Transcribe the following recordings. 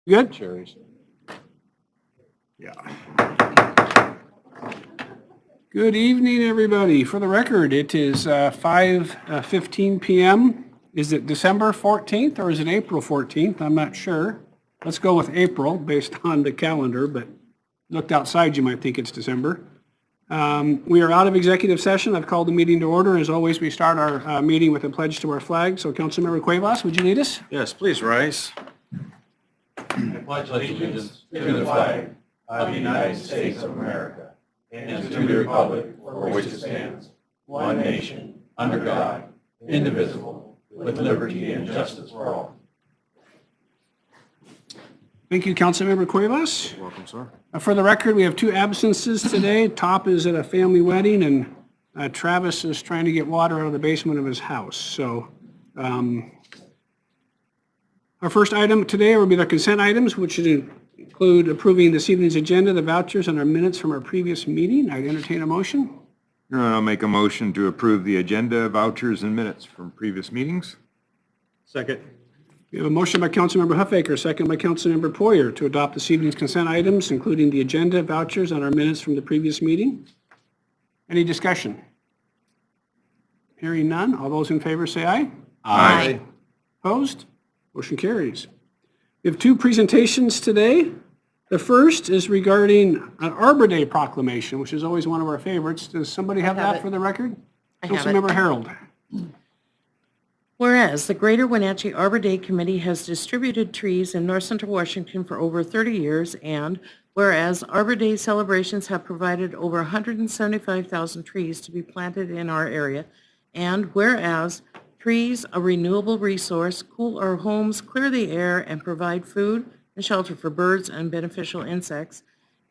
Good? Cherries. Yeah. Good evening, everybody. For the record, it is 5:15 p.m. Is it December 14th or is it April 14th? I'm not sure. Let's go with April based on the calendar, but looked outside, you might think it's December. We are out of executive session. I've called the meeting to order. As always, we start our meeting with a pledge to our flag. So Councilmember Cuevas, would you lead us? Yes, please rise. I pledge allegiance to the flag of the United States of America and to the republic for which it stands, one nation, under God, indivisible, with liberty and justice for all. Thank you, Councilmember Cuevas. You're welcome, sir. For the record, we have two absences today. Top is at a family wedding, and Travis is trying to get water out of the basement of his house. So our first item today will be the consent items, which should include approving this evening's agenda, the vouchers, and our minutes from our previous meeting. I'd entertain a motion. I'll make a motion to approve the agenda, vouchers, and minutes from previous meetings. Second. We have a motion by Councilmember Huffaker, second by Councilmember Poyer to adopt this evening's consent items, including the agenda, vouchers, and our minutes from the previous meeting. Any discussion? Hearing none. All those in favor say aye. Aye. Opposed? Motion carries. We have two presentations today. The first is regarding an Arbor Day Proclamation, which is always one of our favorites. Does somebody have that for the record? I have it. Councilmember Harold. Whereas the Greater Wenatchee Arbor Day Committee has distributed trees in North Central Washington for over 30 years, and whereas Arbor Day celebrations have provided over 175,000 trees to be planted in our area, and whereas trees, a renewable resource, cool our homes, clear the air, and provide food and shelter for birds and beneficial insects,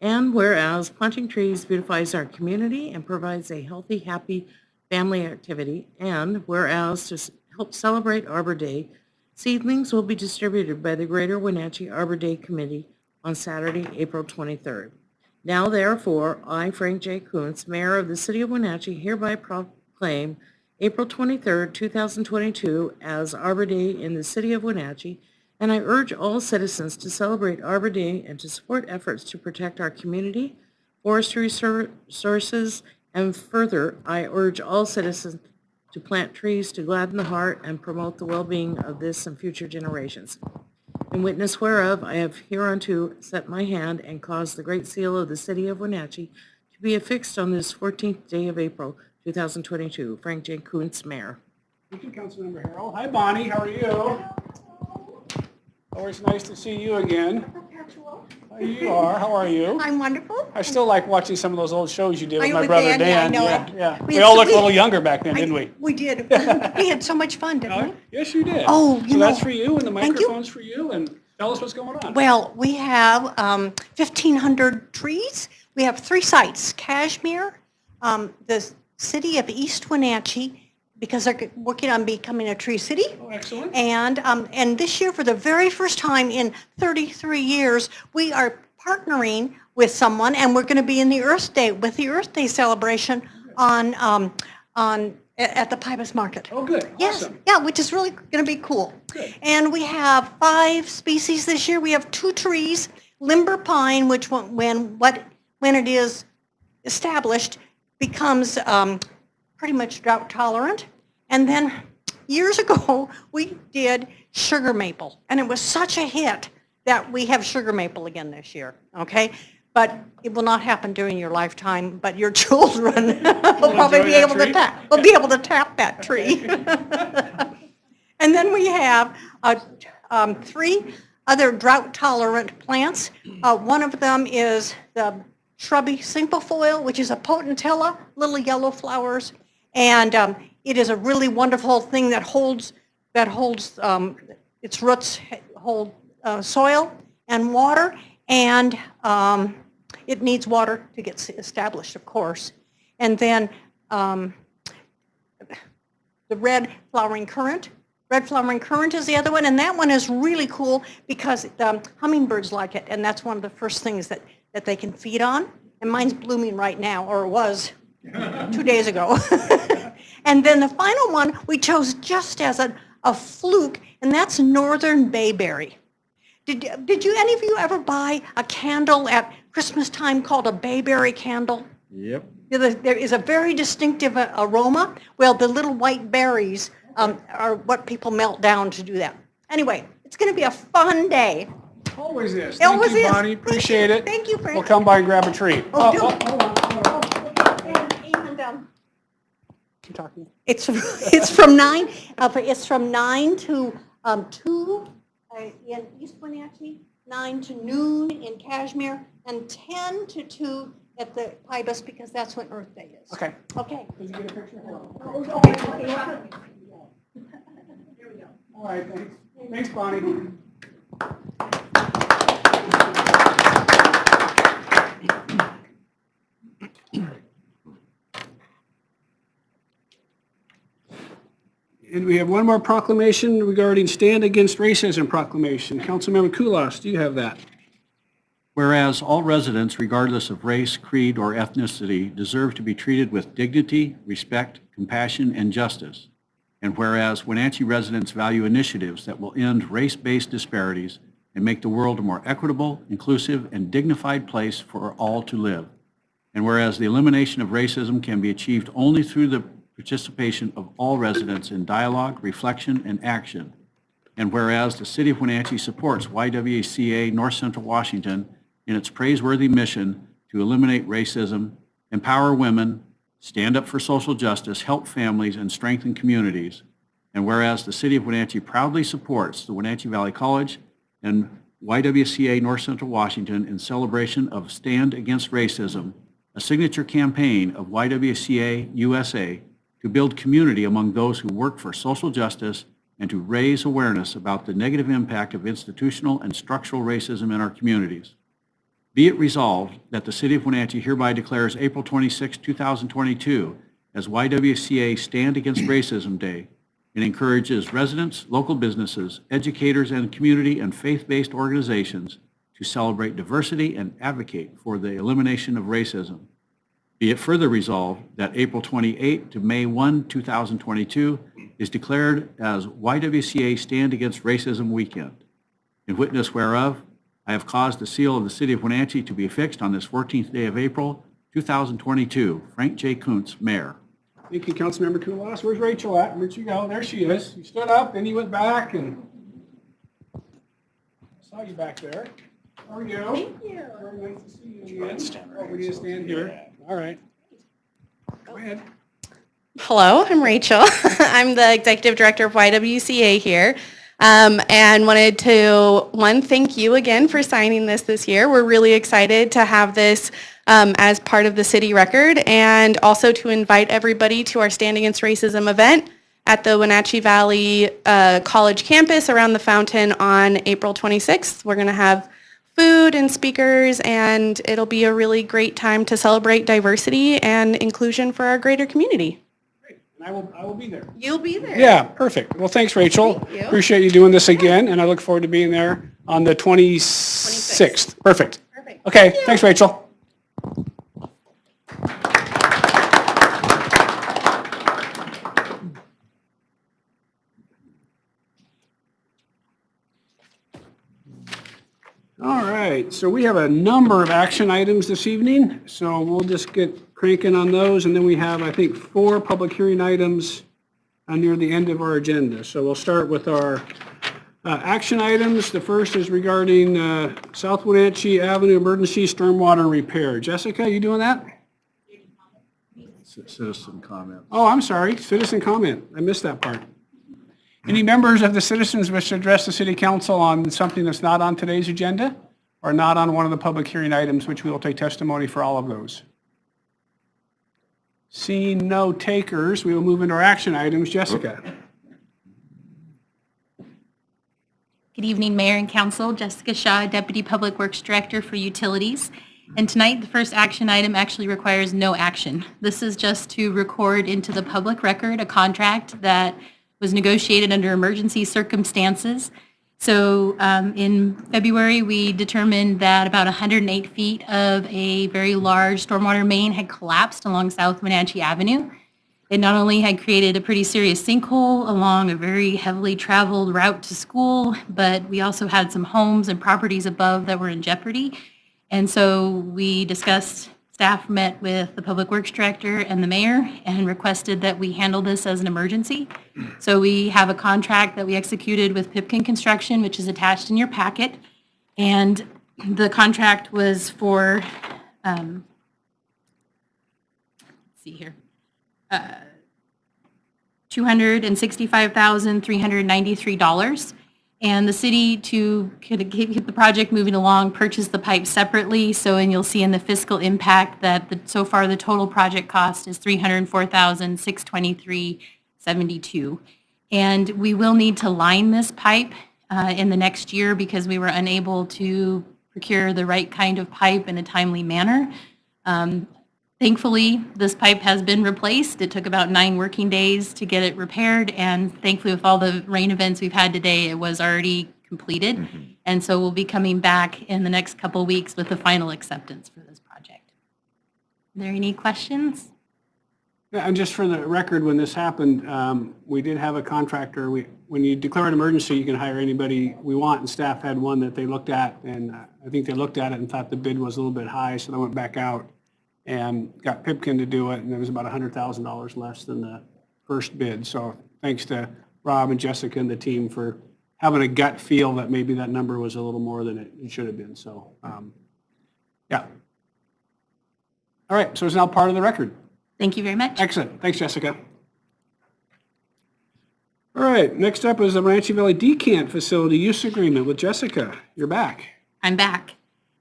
and whereas planting trees beautifies our community and provides a healthy, happy family activity, and whereas to help celebrate Arbor Day, seedlings will be distributed by the Greater Wenatchee Arbor Day Committee on Saturday, April 23rd. Now therefore, I, Frank J. Kuntz, Mayor of the City of Wenatchee, hereby proclaim April 23rd, 2022 as Arbor Day in the City of Wenatchee, and I urge all citizens to celebrate Arbor Day and to support efforts to protect our community, forestry resources, and further, I urge all citizens to plant trees to gladden the heart and promote the well-being of this and future generations. In witness whereof, I have hereunto set my hand and caused the great seal of the City of Wenatchee to be affixed on this 14th day of April, 2022. Frank J. Kuntz, Mayor. Thank you, Councilmember Harold. Hi, Bonnie. How are you? Always nice to see you again. You are. How are you? I'm wonderful. I still like watching some of those old shows you did with I my with brother Dan, Dan. yeah, I know Yeah, it. yeah. We We had all so- looked a we- little younger back then, didn't we? We did. We had so much fun, didn't we? Yes, you did. Oh, So you that's know- for you, and the Thank you. microphone's for you, and tell us what's going on. Well, we have 1,500 trees. We have 3 sites, Kashmir, the city of East Wenatchee, because they're working on becoming a tree city. Oh, excellent. And this year, for the very first time in 33 years, we are partnering with someone, and we're going to be in the Earth Day with the Earth Day celebration at the Pybus Market. Oh, good. Yes, Awesome. yeah, which is really going to be cool. Good. And we have 5 species this year. We have 2 trees, limber pine, which when it is established becomes pretty much drought tolerant. And then years ago, we did sugar maple, and it was such a hit that we have sugar maple again this year, okay? But it will not happen during your lifetime, but your children will probably be able to tap that tree. And then we have 3 other drought-tolerant plants. One of them is the shrubby cinquefoil, which is a potentilla, little yellow flowers, and it is a really wonderful thing that holds its roots hold soil and water, and it needs water to get established, of course. And then the red flowering currant. Red flowering currant is the other one, and that one is really cool because hummingbirds like it, and that's one of the first things that they can feed on. And mine's blooming right now, or it was 2 days ago. And then the final one we chose just as a fluke, and that's northern bayberry. Did any of you ever buy a candle at Christmas time called a bayberry candle? Yep. There is a very distinctive aroma. Well, the little white berries are what people melt down to do that. Anyway, it's going to be a fun day. Always is. It always Thank you, is. Bonnie. Thank Appreciate you. it. Thank you, Frank. We'll come by and grab a treat. Oh, do. Hold on. Keep talking. It's from 9. It's from 9 to 2 in East Wenatchee, 9 to noon in Kashmir, and 10 to 2 at the Pybus because that's when Earth Day is. Okay. Okay. Did you get a picture? Okay. Here we go. All right, thanks. Thanks, Bonnie. And we have one more proclamation regarding Stand Against Racism proclamation. Councilmember Kulas, do you have that? Whereas all residents, regardless of race, creed, or ethnicity, deserve to be treated with dignity, respect, compassion, and justice. And whereas Wenatchee residents value initiatives that will end race-based disparities and make the world a more equitable, inclusive, and dignified place for all to live. And whereas the elimination of racism can be achieved only through the participation of all residents in dialogue, reflection, and action. And whereas the City of Wenatchee supports YWCA North Central Washington in its praiseworthy mission to eliminate racism, empower women, stand up for social justice, help families, and strengthen communities. And whereas the City of Wenatchee proudly supports the Wenatchee Valley College and YWCA North Central Washington in celebration of Stand Against Racism, a signature campaign of YWCA USA to build community among those who work for social justice and to raise awareness about the negative impact of institutional and structural racism in our communities. Be it resolved that the City of Wenatchee hereby declares April 26, 2022 as YWCA Stand Against Racism Day and encourages residents, local businesses, educators, and community and faith-based organizations to celebrate diversity and advocate for the elimination of racism. Be it further resolved that April 28 to May 1, 2022 is declared as YWCA Stand Against Racism Weekend. In witness whereof, I have caused the seal of the City of Wenatchee to be affixed on this 14th day of April, 2022. Frank J. Kuntz, Mayor. Thank you, Councilmember Kulas. Where's Rachel at? Where'd she go? There she is. You stood up, then you went back, and I saw you back there. How are you? Thank you. Very nice to see you again. Oh, we need to stand here. All right. Go ahead. Hello, I'm Rachel. I'm the Executive Director of YWCA here. And wanted to, thank you again for signing this year. We're really excited to have this as part of the city record, and also to invite everybody to our Stand Against Racism event at the Wenatchee Valley College campus around the fountain on April 26th. We're going to have food and speakers, and it'll be a really great time to celebrate diversity and inclusion for our greater community. Great. And I will be there. You'll be there. Yeah, perfect. Well, thanks, Rachel. Thank you. Appreciate you doing this again, and I look forward to being there on the 26th. Perfect. Perfect. Okay, thanks, Rachel. All right, so we have a number of action items this evening, so we'll just get cranking on those, and then we have, I think, 4 public hearing items near the end of our agenda. So we'll start with our action items. The first is regarding South Wenatchee Avenue emergency stormwater repair. Jessica, you doing that? Citizen comment. Oh, I'm sorry, citizen comment. I missed that part. Any members of the citizens wish to address the city council on something that's not on today's agenda or not on one of the public hearing items, which we will take testimony for all of those? Seeing no takers, we will move into our action items. Jessica. Good evening, Mayor and Council. Jessica Shaw, Deputy Public Works Director for Utilities. And tonight, the first action item actually requires no action. This is just to record into the public record a contract that was negotiated under emergency circumstances. So in February, we determined that about 108 feet of a very large stormwater main had collapsed along South Wenatchee Avenue. It not only had created a pretty serious sinkhole along a very heavily traveled route to school, but we also had some homes and properties above that were in jeopardy. And so we discussed, staff met with the Public Works Director and the mayor and requested that we handle this as an emergency. So we have a contract that we executed with Pipkin Construction, which is attached in your packet. And the contract was for, let's see here, $265,393. And the city, to keep the project moving along, purchased the pipe separately. And you'll see in the fiscal impact that so far the total project cost is $304,623.72. And we will need to line this pipe in the next year because we were unable to procure the right kind of pipe in a timely manner. Thankfully, this pipe has been replaced. It took about 9 working days to get it repaired, and thankfully with all the rain events we've had today, it was already completed. And so we'll be coming back in the next couple weeks with the final acceptance for this project. Are there any questions? Yeah, and just for the record, when this happened, we did have a contractor. When you declare an emergency, you can hire anybody we want, and staff had one that they looked at, and I think they looked at it and thought the bid was a little bit high, so they went back out and got Pipkin to do it, and it was about $100,000 less than the first bid. So thanks to Rob and Jessica and the team for having a gut feel that maybe that number was a little more than it should have been. So, yeah. All right, so it's now part of the record. Thank you very much. Excellent. Thanks, Jessica. All right, next up is the Wenatchee Valley Decant Facility Use Agreement with Jessica. You're back. I'm back.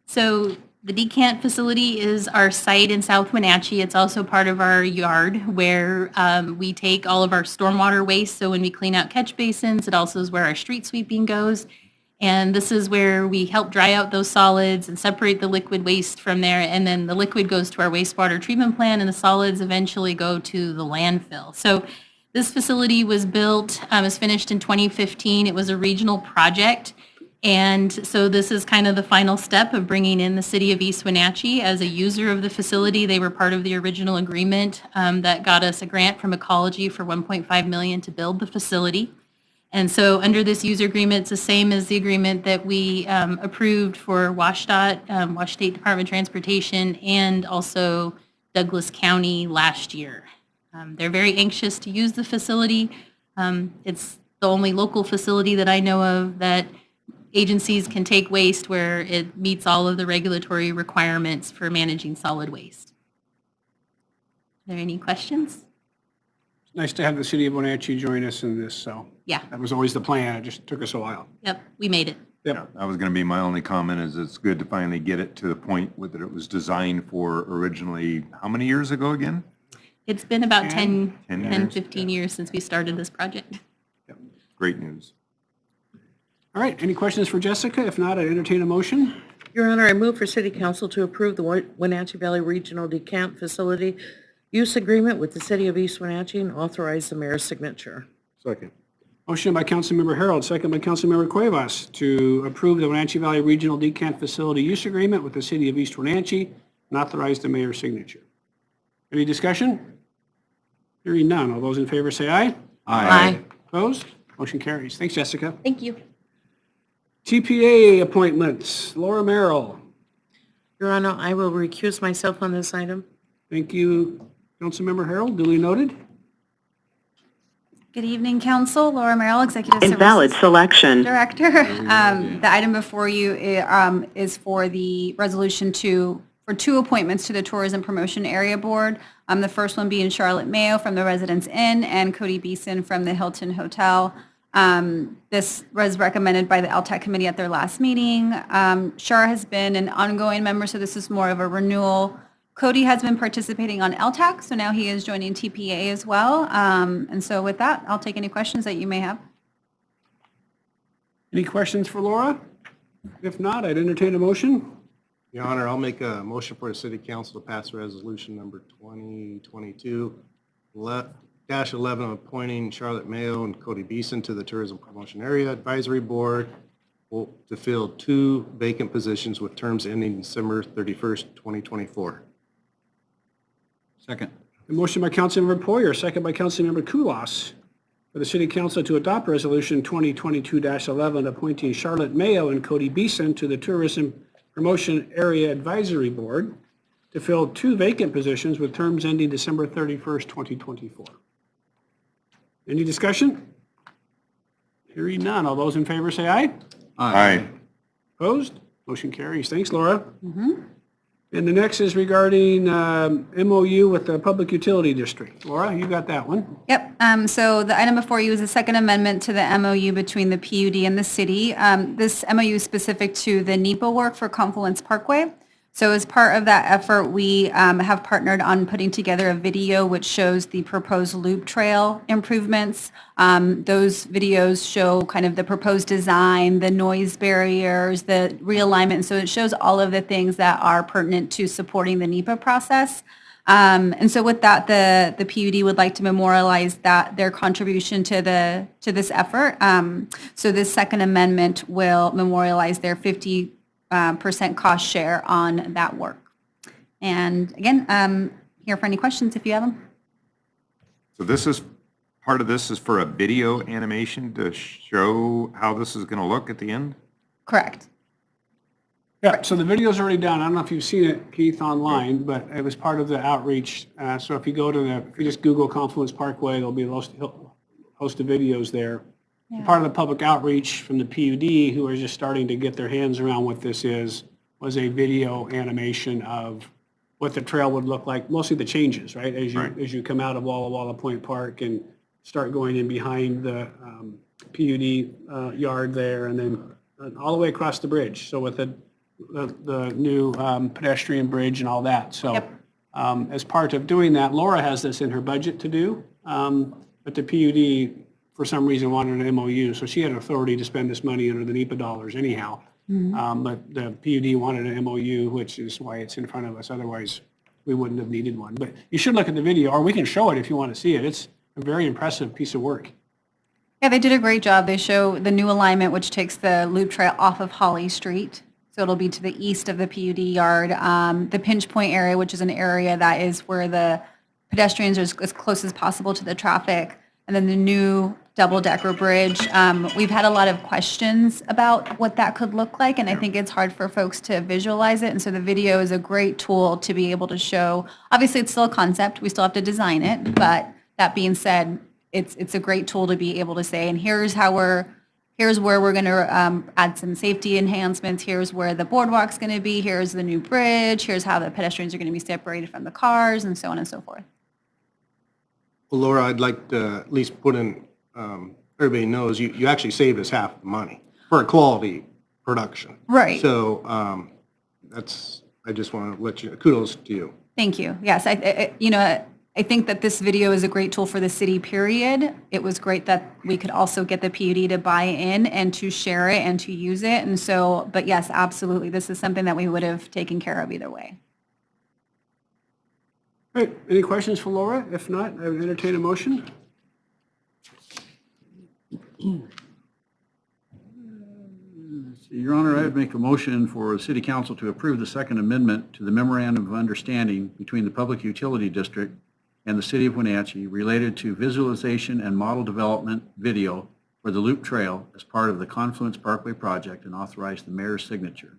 So the decant facility is our site in South Wenatchee. It's also part of our yard where we take all of our stormwater waste. So when we clean out catch basins, it also is where our street sweeping goes. And this is where we help dry out those solids and separate the liquid waste from there. And then the liquid goes to our wastewater treatment plant and the solids eventually go to the landfill. So this facility was built, was finished in 2015. It was a regional project. And so this is kind of the final step of bringing in the city of East Wenatchee as a user of the facility. They were part of the original agreement that got us a grant from Ecology for $1.5 million to build the facility. And so under this user agreement, it's the same as the agreement that we approved for WashDOT, Wash State Department of Transportation, and also Douglas County last year. They're very anxious to use the facility. It's the only local facility that I know of that agencies can take waste where it meets all of the regulatory requirements for managing solid waste. Are there any questions? Nice to have the city of Wenatchee join us in this, so. Yeah. That was always the plan, it just took us a while. Yep, we made it. Yep. That was going to be my only comment, is it's good to finally get it to the point that it was designed for originally, how many years ago again? It's been about 10, 10 15 years since we started this project. Great news. All right, any questions for Jessica? If not, I'd entertain a motion. Your Honor, I move for City Council to approve the Wenatchee Valley Regional Decant Facility Use Agreement with the City of East Wenatchee and authorize the mayor's signature. Second. Motion by Councilmember Harold, second by Councilmember Cuevas to approve the Wenatchee Valley Regional Decant Facility Use Agreement with the City of East Wenatchee and authorize the mayor's signature. Any discussion? Hearing none. All those in favor say aye. Aye. Opposed? Motion carries. Thanks, Jessica. Thank you. TPA appointments. Laura Merrill. Your Honor, I will recuse myself on this item. Thank you, Councilmember Harold. Duly noted. Good evening, Council. Laura Merrill, Executive Invalid Services selection. Director. The item before you is for the resolution for 2 appointments to the Tourism Promotion Area Board. The first one being Charlotte Mayo from the Residence Inn and Cody Beeson from the Hilton Hotel. This was recommended by the LTAC committee at their last meeting. Char has been an ongoing member, so this is more of a renewal. Cody has been participating on LTAC, so now he is joining TPA as well. And so with that, I'll take any questions that you may have. Any questions for Laura? If not, I'd entertain a motion. Your Honor, I'll make a motion for the City Council to pass resolution number 2022-11 appointing Charlotte Mayo and Cody Beeson to the Tourism Promotion Area Advisory Board to fill 2 vacant positions with terms ending December 31st, 2024. Second. A motion by Councilmember Poyer, second by Councilmember Kulas, for the City Council to adopt Resolution 2022-11 appointing Charlotte Mayo and Cody Beeson to the Tourism Promotion Area Advisory Board to fill 2 vacant positions with terms ending December 31st, 2024. Any discussion? Hearing none. All those in favor say aye. Aye. Opposed? Motion carries. Thanks, Laura. And the next is regarding MOU with the Public Utility District. Laura, you got that one. Yep, so the item before you is a second amendment to the MOU between the PUD and the city. This MOU is specific to the NEPA work for Confluence Parkway. So as part of that effort, we have partnered on putting together a video which shows the proposed loop trail improvements. Those videos show kind of the proposed design, the noise barriers, the realignment. So it shows all of the things that are pertinent to supporting the NEPA process. And so with that, the PUD would like to memorialize their contribution to this effort. So this second amendment will memorialize their 50% cost share on that work. And again, here for any questions if you have them. So part of this is for a video animation to show how this is going to look at the end? Correct. Yeah, so the video's already done. I don't know if you've seen it, Keith, online, but it was part of the outreach. So if you go to if you just Google Confluence Parkway, there'll be a host of videos there. Yeah. Part of the public outreach from the PUD, who are just starting to get their hands around what this is, was a video animation of what the trail would look like, mostly the changes, right? As you come out of Walla Walla Point Park and start going in behind the PUD yard there, and then all the way across the bridge. So with the new pedestrian bridge and all that. So Yep. as part of doing that, Laura has this in her budget to do, but the PUD, for some reason, wanted an MOU, so she had authority to spend this money under the NEPA dollars anyhow. But the PUD wanted an MOU, which is why it's in front of us. Otherwise, we wouldn't have needed one. But you should look at the video, or we can show it if you want to see it. It's a very impressive piece of work. Yeah, they did a great job. They show the new alignment, which takes the loop trail off of Holly Street. So it'll be to the east of the PUD yard. The pinch point area, which is an area that is where the pedestrians are as close as possible to the traffic. And then the new double-decker bridge. We've had a lot of questions about what that could look like, and I think it's hard for folks to visualize it. And so the video is a great tool to be able to show. Obviously, it's still a concept. We still have to design it. But that being said, it's a great tool to be able to say, and here's where we're going to add some safety enhancements. Here's where the boardwalk's going to be. Here's the new bridge. Here's how the pedestrians are going to be separated from the cars, and so on and so forth. Well, Laura, I'd like to at least put in, everybody knows you actually saved us half the money for a quality production. Right. So I just want to let you, kudos to you. Thank you. Yes, I think that this video is a great tool for the city, period. It was great that we could also get the PUD to buy in and to share it and to use it. And so, but yes, absolutely, this is something that we would have taken care of either way. All right, any questions for Laura? If not, I would entertain a motion. Your Honor, I would make a motion for the City Council to approve the Second Amendment to the Memorandum of Understanding between the Public Utility District and the City of Wenatchee related to visualization and model development video for the Loop Trail as part of the Confluence Parkway project and authorize the mayor's signature.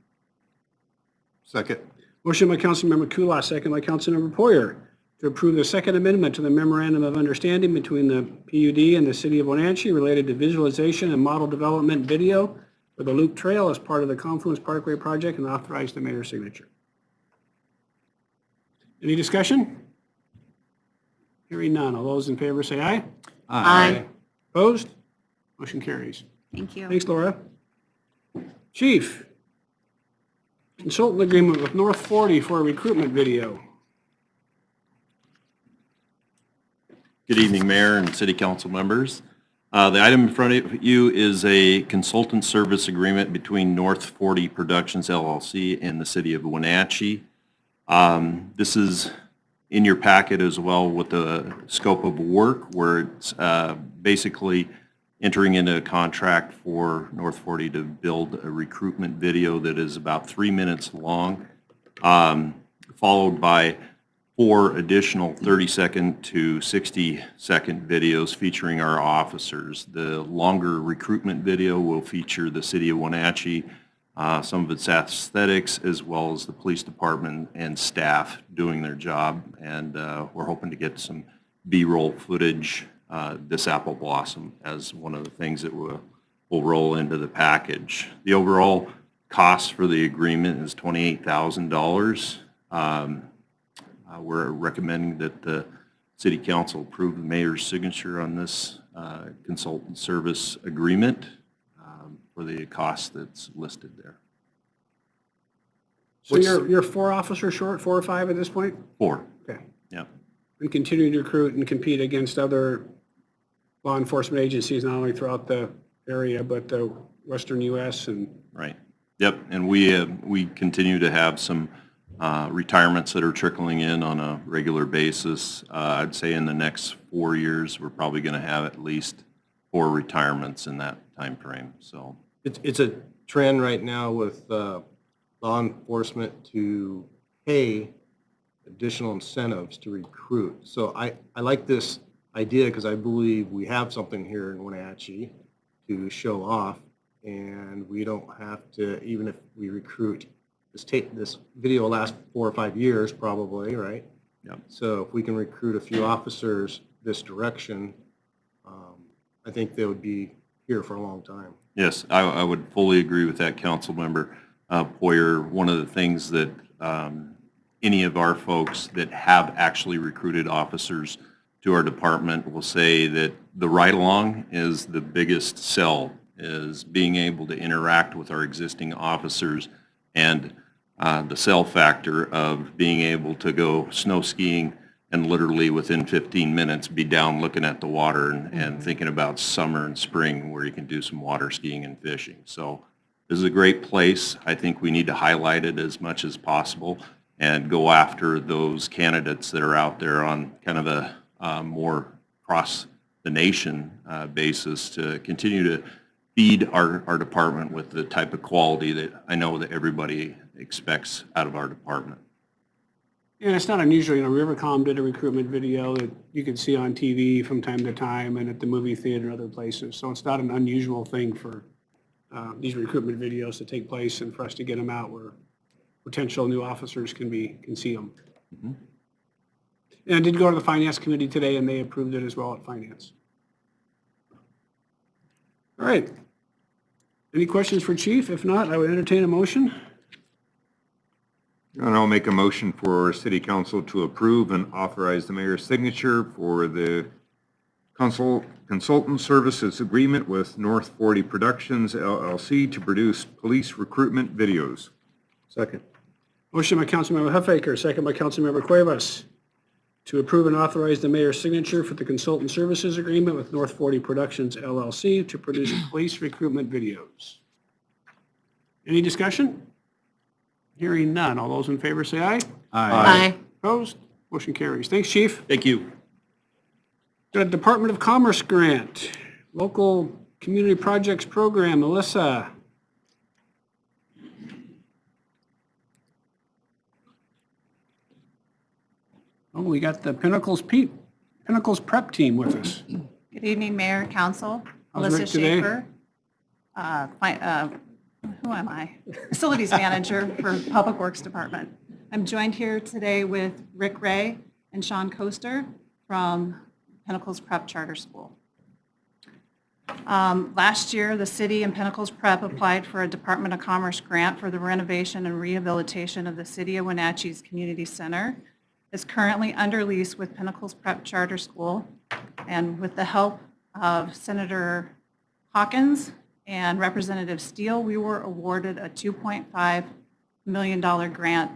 Second. Motion by Councilmember Kulas, second by Councilmember Poyer, to approve the Second Amendment to the Memorandum of Understanding between the PUD and the City of Wenatchee related to visualization and model development video for the Loop Trail as part of the Confluence Parkway project and authorize the mayor's signature. Any discussion? Hearing none. All those in favor say aye. Aye. Opposed? Motion carries. Thank you. Thanks, Laura. Chief, consultant agreement with North 40 for a recruitment video. Good evening, Mayor and City Council members. The item in front of you is a consultant service agreement between North 40 Productions LLC and the City of Wenatchee. This is in your packet as well with the scope of work, where it's basically entering into a contract for North 40 to build a recruitment video that is about 3 minutes long, followed by 4 additional 30-second to 60-second videos featuring our officers. The longer recruitment video will feature the city of Wenatchee, some of its aesthetics, as well as the police department and staff doing their job. And we're hoping to get some B-roll footage this apple blossom as one of the things that will roll into the package. The overall cost for the agreement is $28,000. We're recommending that the City Council approve the mayor's signature on this consultant service agreement for the cost that's listed there. So you're 4 officers short, 4 or 5 at this point? 4. Okay. Yeah. And continue to recruit and compete against other law enforcement agencies, not only throughout the area, but the western U.S. and. Right. Yep. And we continue to have some retirements that are trickling in on a regular basis. I'd say in the next 4 years, we're probably going to have at least 4 retirements in that time frame. So It's a trend right now with law enforcement to pay additional incentives to recruit. So I like this idea because I believe we have something here in Wenatchee to show off, and we don't have to, even if we recruit, this video will last 4 or 5 years probably, right? Yep. So if we can recruit a few officers this direction, I think they would be here for a long time. yes, I would fully agree with that, Council Member Poyer. One of the things that any of our folks that have actually recruited officers to our department will say that the ride-along is the biggest sell, is being able to interact with our existing officers, and the sell factor of being able to go snow skiing and literally within 15 minutes be down looking at the water and thinking about summer and spring where you can do some water skiing and fishing. So this is a great place. I think we need to highlight it as much as possible and go after those candidates that are out there on kind of a more across the nation basis to continue to feed our department with the type of quality that I know that everybody expects out of our department. And it's not unusual, Rivercom did a recruitment video that you can see on TV from time to time and at the movie theater and other places. So it's not an unusual thing for these recruitment videos to take place and for us to get them out where potential new officers can see them. Mm-hmm. And I did go to the Finance Committee today and they approved it as well at Finance. All right. Any questions for Chief? If not, I would entertain a motion. And I'll make a motion for City Council to approve and authorize the mayor's signature for the consultant services agreement with North 40 Productions LLC to produce police recruitment videos. Second. Motion by Councilmember Huffaker, second by Councilmember Cuevas, to approve and authorize the mayor's signature for the consultant services agreement with North 40 Productions LLC to produce police recruitment videos. Any discussion? Hearing none. All those in favor say aye. Aye. Opposed? Motion carries. Thanks, Chief. Thank you. Got a Department of Commerce grant, Local Community Projects Program. Melissa. Oh, we got the Pinnacles Prep Team with us. Good evening, Mayor and Council. How's Melissa Rick today? Schaefer. Who am I? Facilities Manager for Public Works Department. I'm joined here today with Rick Ray and Sean Coaster from Pinnacles Prep Charter School. Last year, the city and Pinnacles Prep applied for a Department of Commerce grant for the renovation and rehabilitation of the City of Wenatchee's Community Center. It's currently under lease with Pinnacles Prep Charter School, and with the help of Senator Hawkins and Representative Steele, we were awarded a $2.5 million grant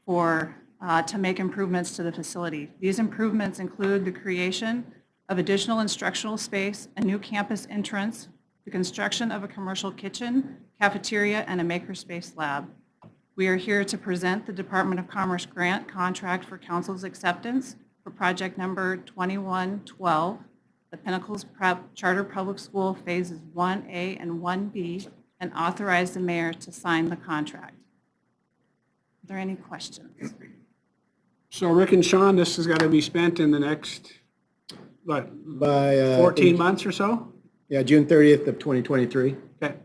to make improvements to the facility. These improvements include the creation of additional instructional space, a new campus entrance, the construction of a commercial kitchen, cafeteria, and a makerspace lab. We are here to present the Department of Commerce grant contract for council's acceptance for project number 2112, the Pinnacles Prep Charter Public School Phases 1A and 1B, and authorize the mayor to sign the contract. Are there any questions? So Rick and Sean, this has got to be spent in the next, what, By 14 months or so? Yeah, June 30th of 2023. Okay. So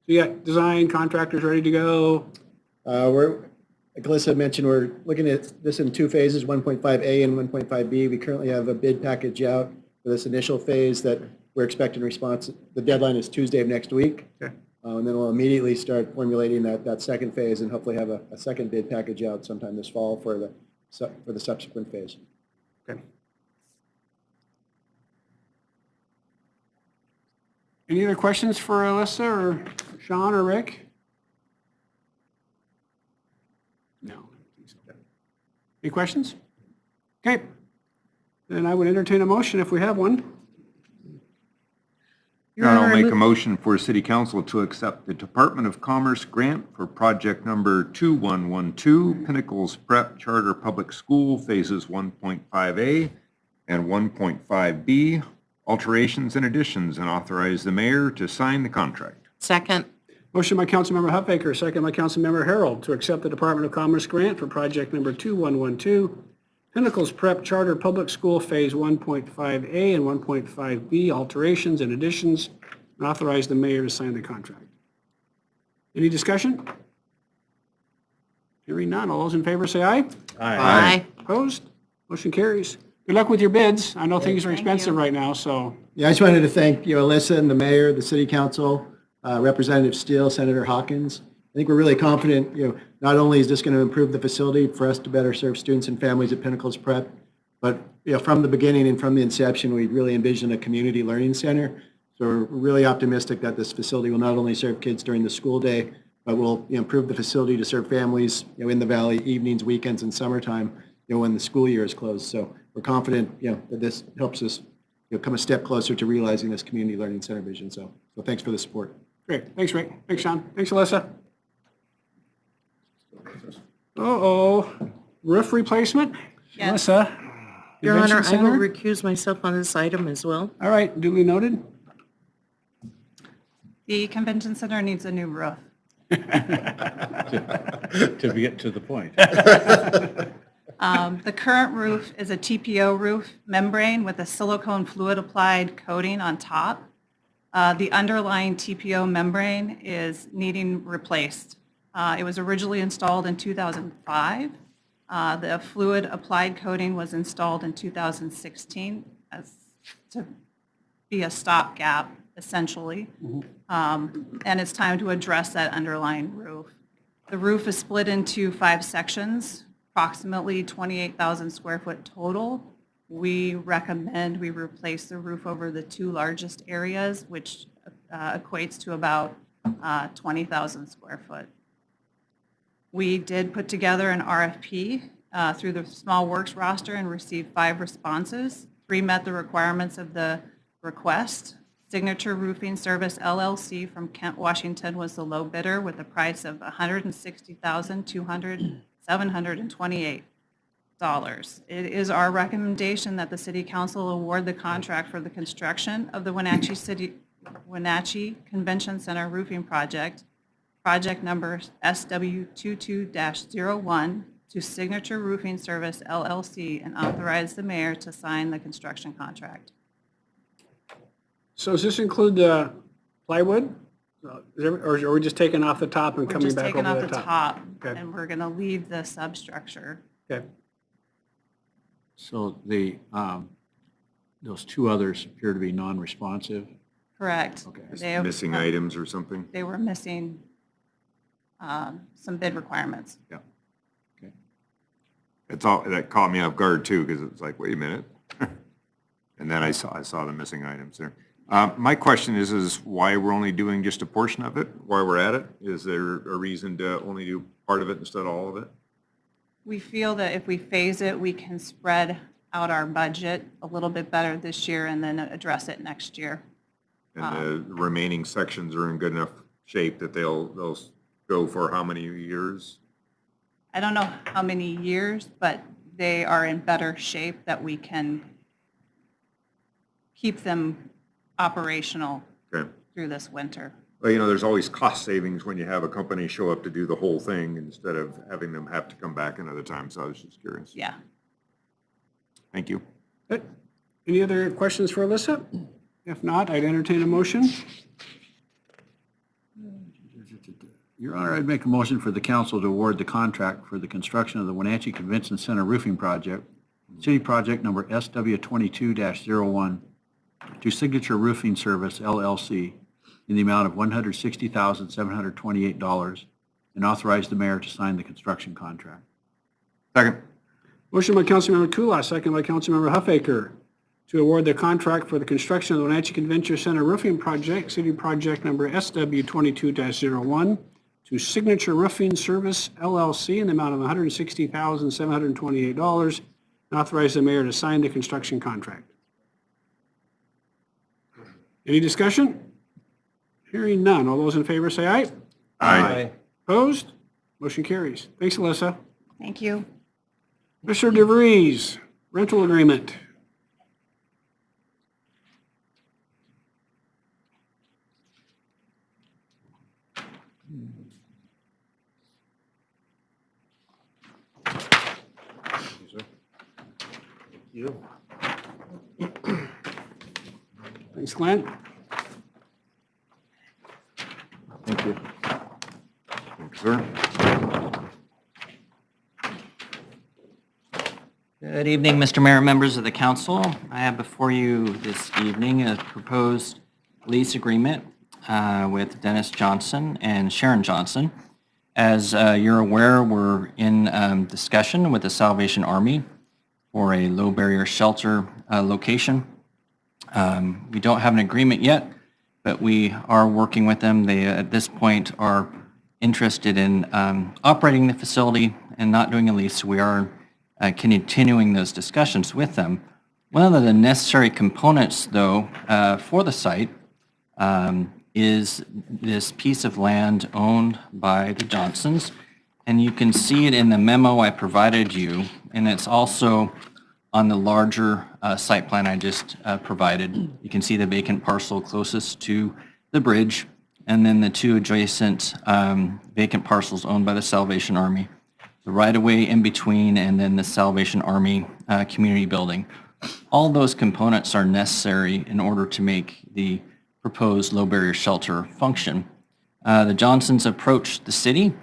you got design contractors ready to go? Like Alyssa mentioned, we're looking at this in two phases, 1.5A and 1.5B. We currently have a bid package out for this initial phase that we're expecting response. The deadline is Tuesday of next week. Okay. And then we'll immediately start formulating that second phase and hopefully have a second bid package out sometime this fall for the subsequent phase. Okay. Any other questions for Alyssa or Sean or Rick? No. Any questions? Okay. Then I would entertain a motion if we have one. Your I'll Honor, I make a move- motion for City Council to accept the Department of Commerce grant for project number 2112, Pinnacles Prep Charter Public School, phases 1.5A and 1.5B, alterations and additions, and authorize the mayor to sign the contract. Second. Motion by Councilmember Huffaker, second by Councilmember Harold to accept the Department of Commerce grant for project number 2112, Pinnacles Prep Charter Public School Phase 1.5A and 1.5B, alterations and additions, and authorize the mayor to sign the contract. Any discussion? Hearing none. All those in favor say aye. Aye. Opposed? Motion carries. Good luck with your bids. I know things are expensive right now, so. Yeah, I just wanted to thank, Alyssa and the mayor, the city council, Representative Steele, Senator Hawkins. I think we're really confident, not only is this going to improve the facility for us to better serve students and families at Pinnacles Prep, but, from the beginning and from the inception, we really envisioned a community learning center. So we're really optimistic that this facility will not only serve kids during the school day, but will improve the facility to serve families, in the valley, evenings, weekends, and summertime, when the school year is closed. So we're confident, that this helps us, come a step closer to realizing this community learning center vision. So thanks for the support. Great. Thanks, Rick. Thanks, Sean. Thanks, Alyssa. Uh-oh. Roof replacement? Yes. Alyssa? Your Honor, Convention I will Center? recuse myself on this item as well. All right, duly noted. The convention center needs a new roof. To get to the point. The current roof is a TPO roof membrane with a silicone fluid applied coating on top. The underlying TPO membrane is needing replaced. It was originally installed in 2005. The fluid applied coating was installed in 2016 as to be a stopgap, essentially. And it's time to address that underlying roof. The roof is split into 5 sections, approximately 28,000 square foot total. We recommend we replace the roof over the 2 largest areas, which equates to about 20,000 square foot. We did put together an RFP through the Small Works roster and received 5 responses. 3 met the requirements of the request. Signature Roofing Service LLC from Kent, Washington was the low bidder with a price of $160,728. It is our recommendation that the City Council award the contract for the construction of the Wenatchee Convention Center roofing project, project number SW22-01, to Signature Roofing Service LLC and authorize the mayor to sign the construction contract. So does this include the plywood? Or are we just taking off the top and We're coming just back taking over off the the top? top, Okay. and we're going to leave the substructure. Okay. So those 2 others appear to be non-responsive. Correct. Okay. They- Missing items or something? They were missing some bid requirements. Yeah. Okay. It's all, that caught me off guard too, because it was like, wait a minute. And then I saw the missing items there. My question is why we're only doing just a portion of it, why we're at it? Is there a reason to only do part of it instead of all of it? We feel that if we phase it, we can spread out our budget a little bit better this year and then address it next year. And the remaining sections are in good enough shape that they'll go for how many years? I don't know how many years, but they are in better shape that we can keep them operational Okay. through this winter. Well, there's always cost savings when you have a company show up to do the whole thing instead of having them have to come back another time, so I was just curious. Yeah. Thank you. Good. Any other questions for Alyssa? If not, I'd entertain a motion. Your Honor, I'd make a motion for the council to award the contract for the construction of the Wenatchee Convention Center roofing project, city project number SW22-01, to Signature Roofing Service LLC in the amount of $160,728, and authorize the mayor to sign the construction contract. Second. Motion by Councilmember Kulas, second by Councilmember Huffaker, to award the contract for the construction of the Wenatchee Convention Center roofing project, city project number SW22-01, to Signature Roofing Service LLC in the amount of $160,728, and authorize the mayor to sign the construction contract. Any discussion? Hearing none. All those in favor say aye. Aye. Opposed? Motion carries. Thanks, Alyssa. Thank you. Mr. DeVries, rental agreement. You. Thanks, Glenn. Thank you. Thanks, sir. Good evening, Mr. Mayor and members of the council. I have before you this evening a proposed lease agreement with Dennis Johnson and Sharon Johnson. As you're aware, we're in discussion with the Salvation Army for a low barrier shelter location. We don't have an agreement yet, but we are working with them. They, at this point, are interested in operating the facility and not doing a lease. We are continuing those discussions with them. One of the necessary components, though, for the site is this piece of land owned by the Johnsons. And you can see it in the memo I provided you, and it's also on the larger site plan I just provided. You can see the vacant parcel closest to the bridge, and then the two adjacent vacant parcels owned by the Salvation Army, the right-of-way in between, and then the Salvation Army community building. All those components are necessary in order to make the proposed low-barrier shelter function. The Johnsons approached the city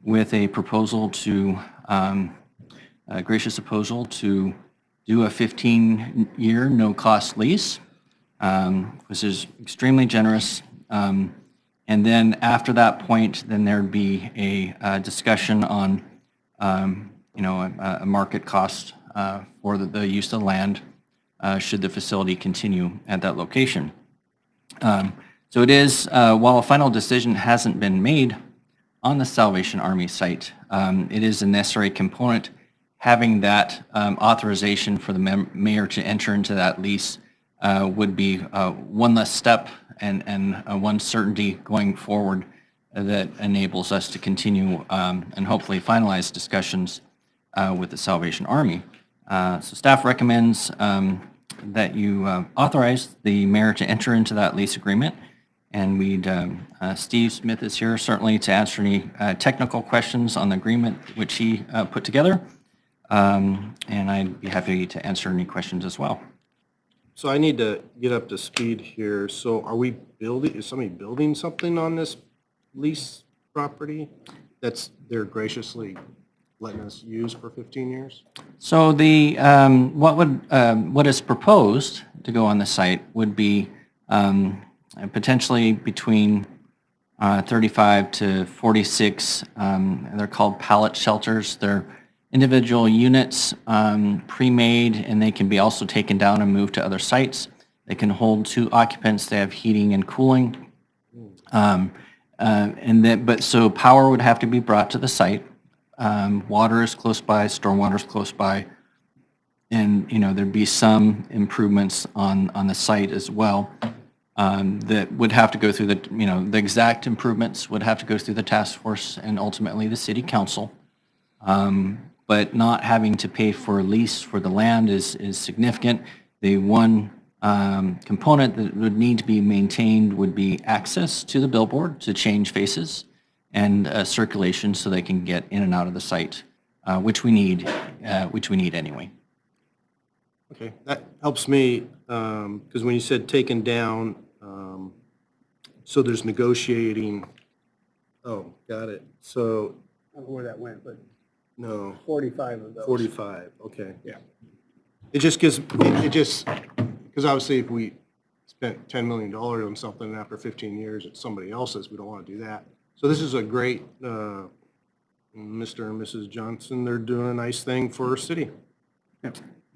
with a proposal to, a gracious proposal to do a 15-year no-cost lease, which is extremely generous. And then after that point, then there'd be a discussion on, a market cost for the use of the land should the facility continue at that location. So it is, while a final decision hasn't been made on the Salvation Army site, it is a necessary component. Having that authorization for the mayor to enter into that lease would be one less step and one certainty going forward that enables us to continue and hopefully finalize discussions with the Salvation Army. So staff recommends that you authorize the mayor to enter into that lease agreement. And we'd, Steve Smith is here certainly to answer any technical questions on the agreement which he put together. And I'd be happy to answer any questions as well. So I need to get up to speed here. So are we building, is somebody building something on this lease property that's they're graciously letting us use for 15 years? So the, what is proposed to go on the site would be potentially between 35 to 46, they're called pallet shelters. They're individual units, pre-made, and they can be also taken down and moved to other sites. They can hold 2 occupants. They have heating and cooling. So power would have to be brought to the site. Water is close by, stormwater is close by, and there'd be some improvements on the site as well that would have to go through the exact improvements would have to go through the task force and ultimately the city council. But not having to pay for a lease for the land is significant. The one component that would need to be maintained would be access to the billboard to change faces and circulation so they can get in and out of the site, which we need anyway. Okay, that helps me, because when you said taken down, so there's negotiating, oh, got it. So, I don't know where that went, but no, 45 of those. 45, okay. Yeah. It just gives, because obviously if we spent $10 million on something and after 15 years it's somebody else's, we don't want to do that. So this is a great, Mr. and Mrs. Johnson, they're doing a nice thing for our city.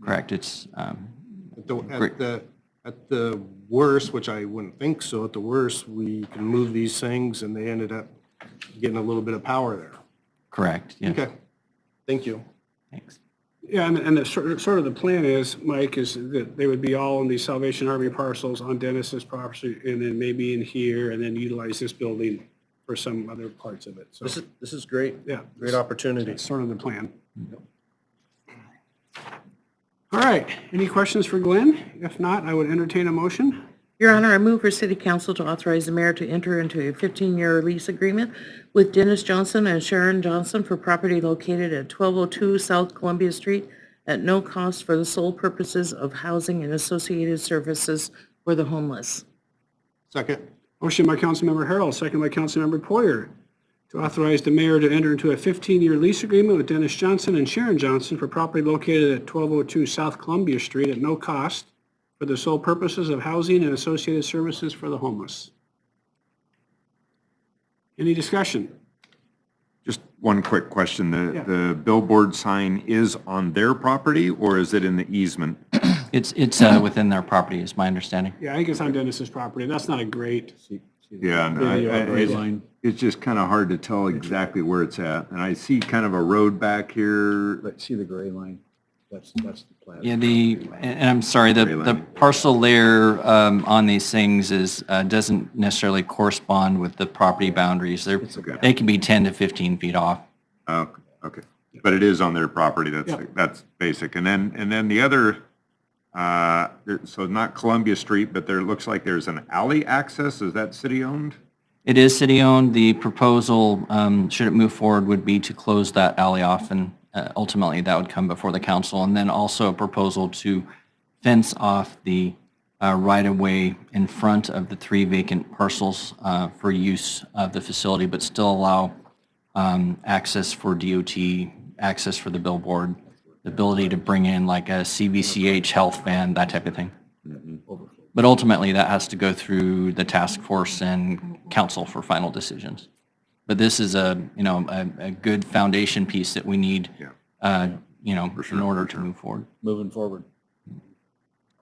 Correct. It's, At the worst, which I wouldn't think so, at the worst, we can move these things and they ended up getting a little bit of power there. correct, yeah. Okay, thank you. Thanks. Yeah, and the sort of the plan is, Mike, is that they would be all in these Salvation Army parcels on Dennis's property, and then maybe in here, and then utilize this building for some other parts of it. So, This is great. yeah, Great opportunity. that's sort of the plan. All right, any questions for Glenn? If not, I would entertain a motion. Your Honor, I move for City Council to authorize the mayor to enter into a 15-year lease agreement with Dennis Johnson and Sharon Johnson for property located at 1202 South Columbia Street at no cost for the sole purposes of housing and associated services for the homeless. Second. Motion by Councilmember Harrell, second by Councilmember Poyer, to authorize the mayor to enter into a 15-year lease agreement with Dennis Johnson and Sharon Johnson for property located at 1202 South Columbia Street at no cost for the sole purposes of housing and associated services for the homeless. Any discussion? Just one quick question. Yeah. The billboard sign is on their property or is it in the easement? It's within their property, is my understanding. Yeah, I think it's on Dennis's property. That's not a great, Yeah, and it's just kind of hard to tell exactly where it's at. And I see kind of a road back here. Let's see the gray line. That's the plat. Yeah, and I'm sorry, the parcel layer on these things is, doesn't necessarily correspond with the property boundaries. They can be 10 to 15 feet off. Oh, okay. But it is on their property. That's basic. And then the other, so not Columbia Street, but there looks like there's an alley access. Is that city-owned? It is city-owned. The proposal, should it move forward, would be to close that alley off, and ultimately that would come before the council. And then also a proposal to fence off the right-of-way in front of the 3 vacant parcels for use of the facility, but still allow access for DOT, access for the billboard, the ability to bring in like a CVCH health van, that type of thing. But ultimately, that has to go through the task force and council for final decisions. But this is a good foundation piece that we need, in order to move forward. Moving forward.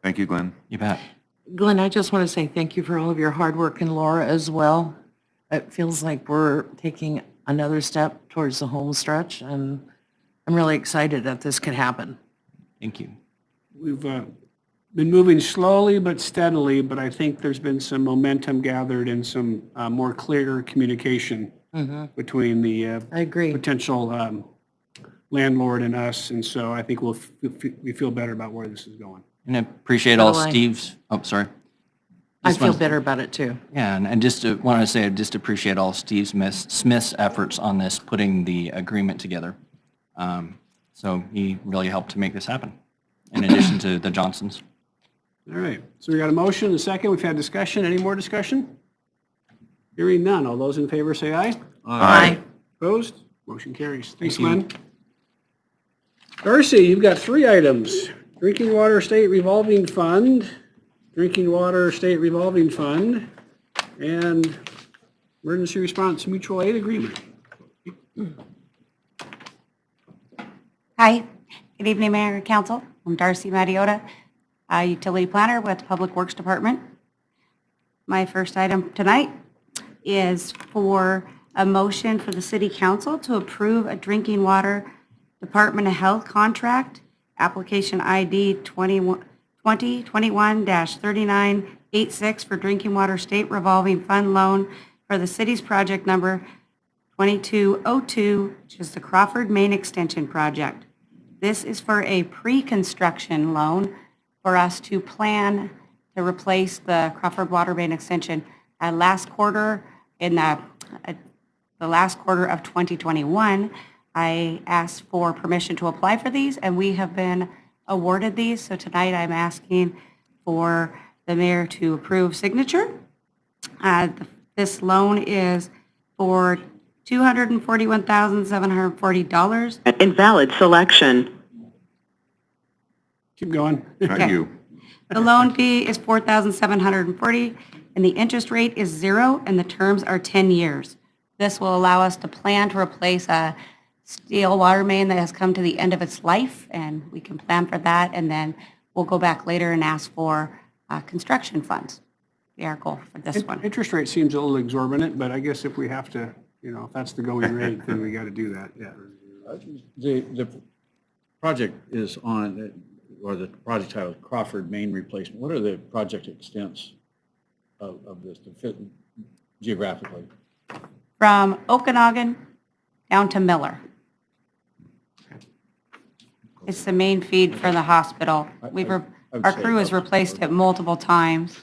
Thank you, Glenn. You bet. Glenn, I just want to say thank you for all of your hard work, and Laura as well. It feels like we're taking another step towards the home stretch, and I'm really excited that this could happen. Thank you. we've been moving slowly but steadily, but I think there's been some momentum gathered and some more clear communication between the I agree. potential landlord and us, and so I think we feel better about where this is going. And I appreciate all So do I. Steve's, oh, sorry. I Just feel wanted- better about it too. Yeah, and just want to say, I just appreciate all Steve Smith's efforts on this, putting the agreement together. So he really helped to make this happen, in addition to the Johnsons. All right, so we got a motion and a second. We've had discussion. Any more discussion? Hearing none. All those in favor say aye. Aye. Opposed? Motion carries. Thanks, Glenn. Darcy, you've got 3 items. Drinking Water State Revolving Fund, Drinking Water State Revolving Fund, and Emergency Response Mutual Aid Agreement. Hi, good evening, Mayor and Council. I'm Darcy Mattiota, Utility Planner with the Public Works Department. My first item tonight is for a motion for the City Council to approve a drinking water Department of Health contract, application ID 2021-3986 for Drinking Water State Revolving Fund loan for the city's project number 2202, which is the Crawford Main Extension Project. This is for a pre-construction loan for us to plan to replace the Crawford Water Main Extension. Last quarter, in the last quarter of 2021, I asked for permission to apply for these, and we have been awarded these. So tonight I'm asking for the mayor to approve signature. This loan is for $241,740. Invalid selection. Keep going. Not Okay. you. The loan fee is $4,740, and the interest rate is 0, and the terms are 10 years. This will allow us to plan to replace a steel water main that has come to the end of its life, and we can plan for that, and then we'll go back later and ask for construction funds. Be our goal for this one. Interest rate seems a little exorbitant, but I guess if we have to, if that's the going rate, then we got to do that, yeah. The project is on, or the project title, Crawford Main Replacement. What are the project extents of this to fit geographically? From Okanagan down to Miller. It's the main feed for the hospital. Our crew has replaced it multiple times.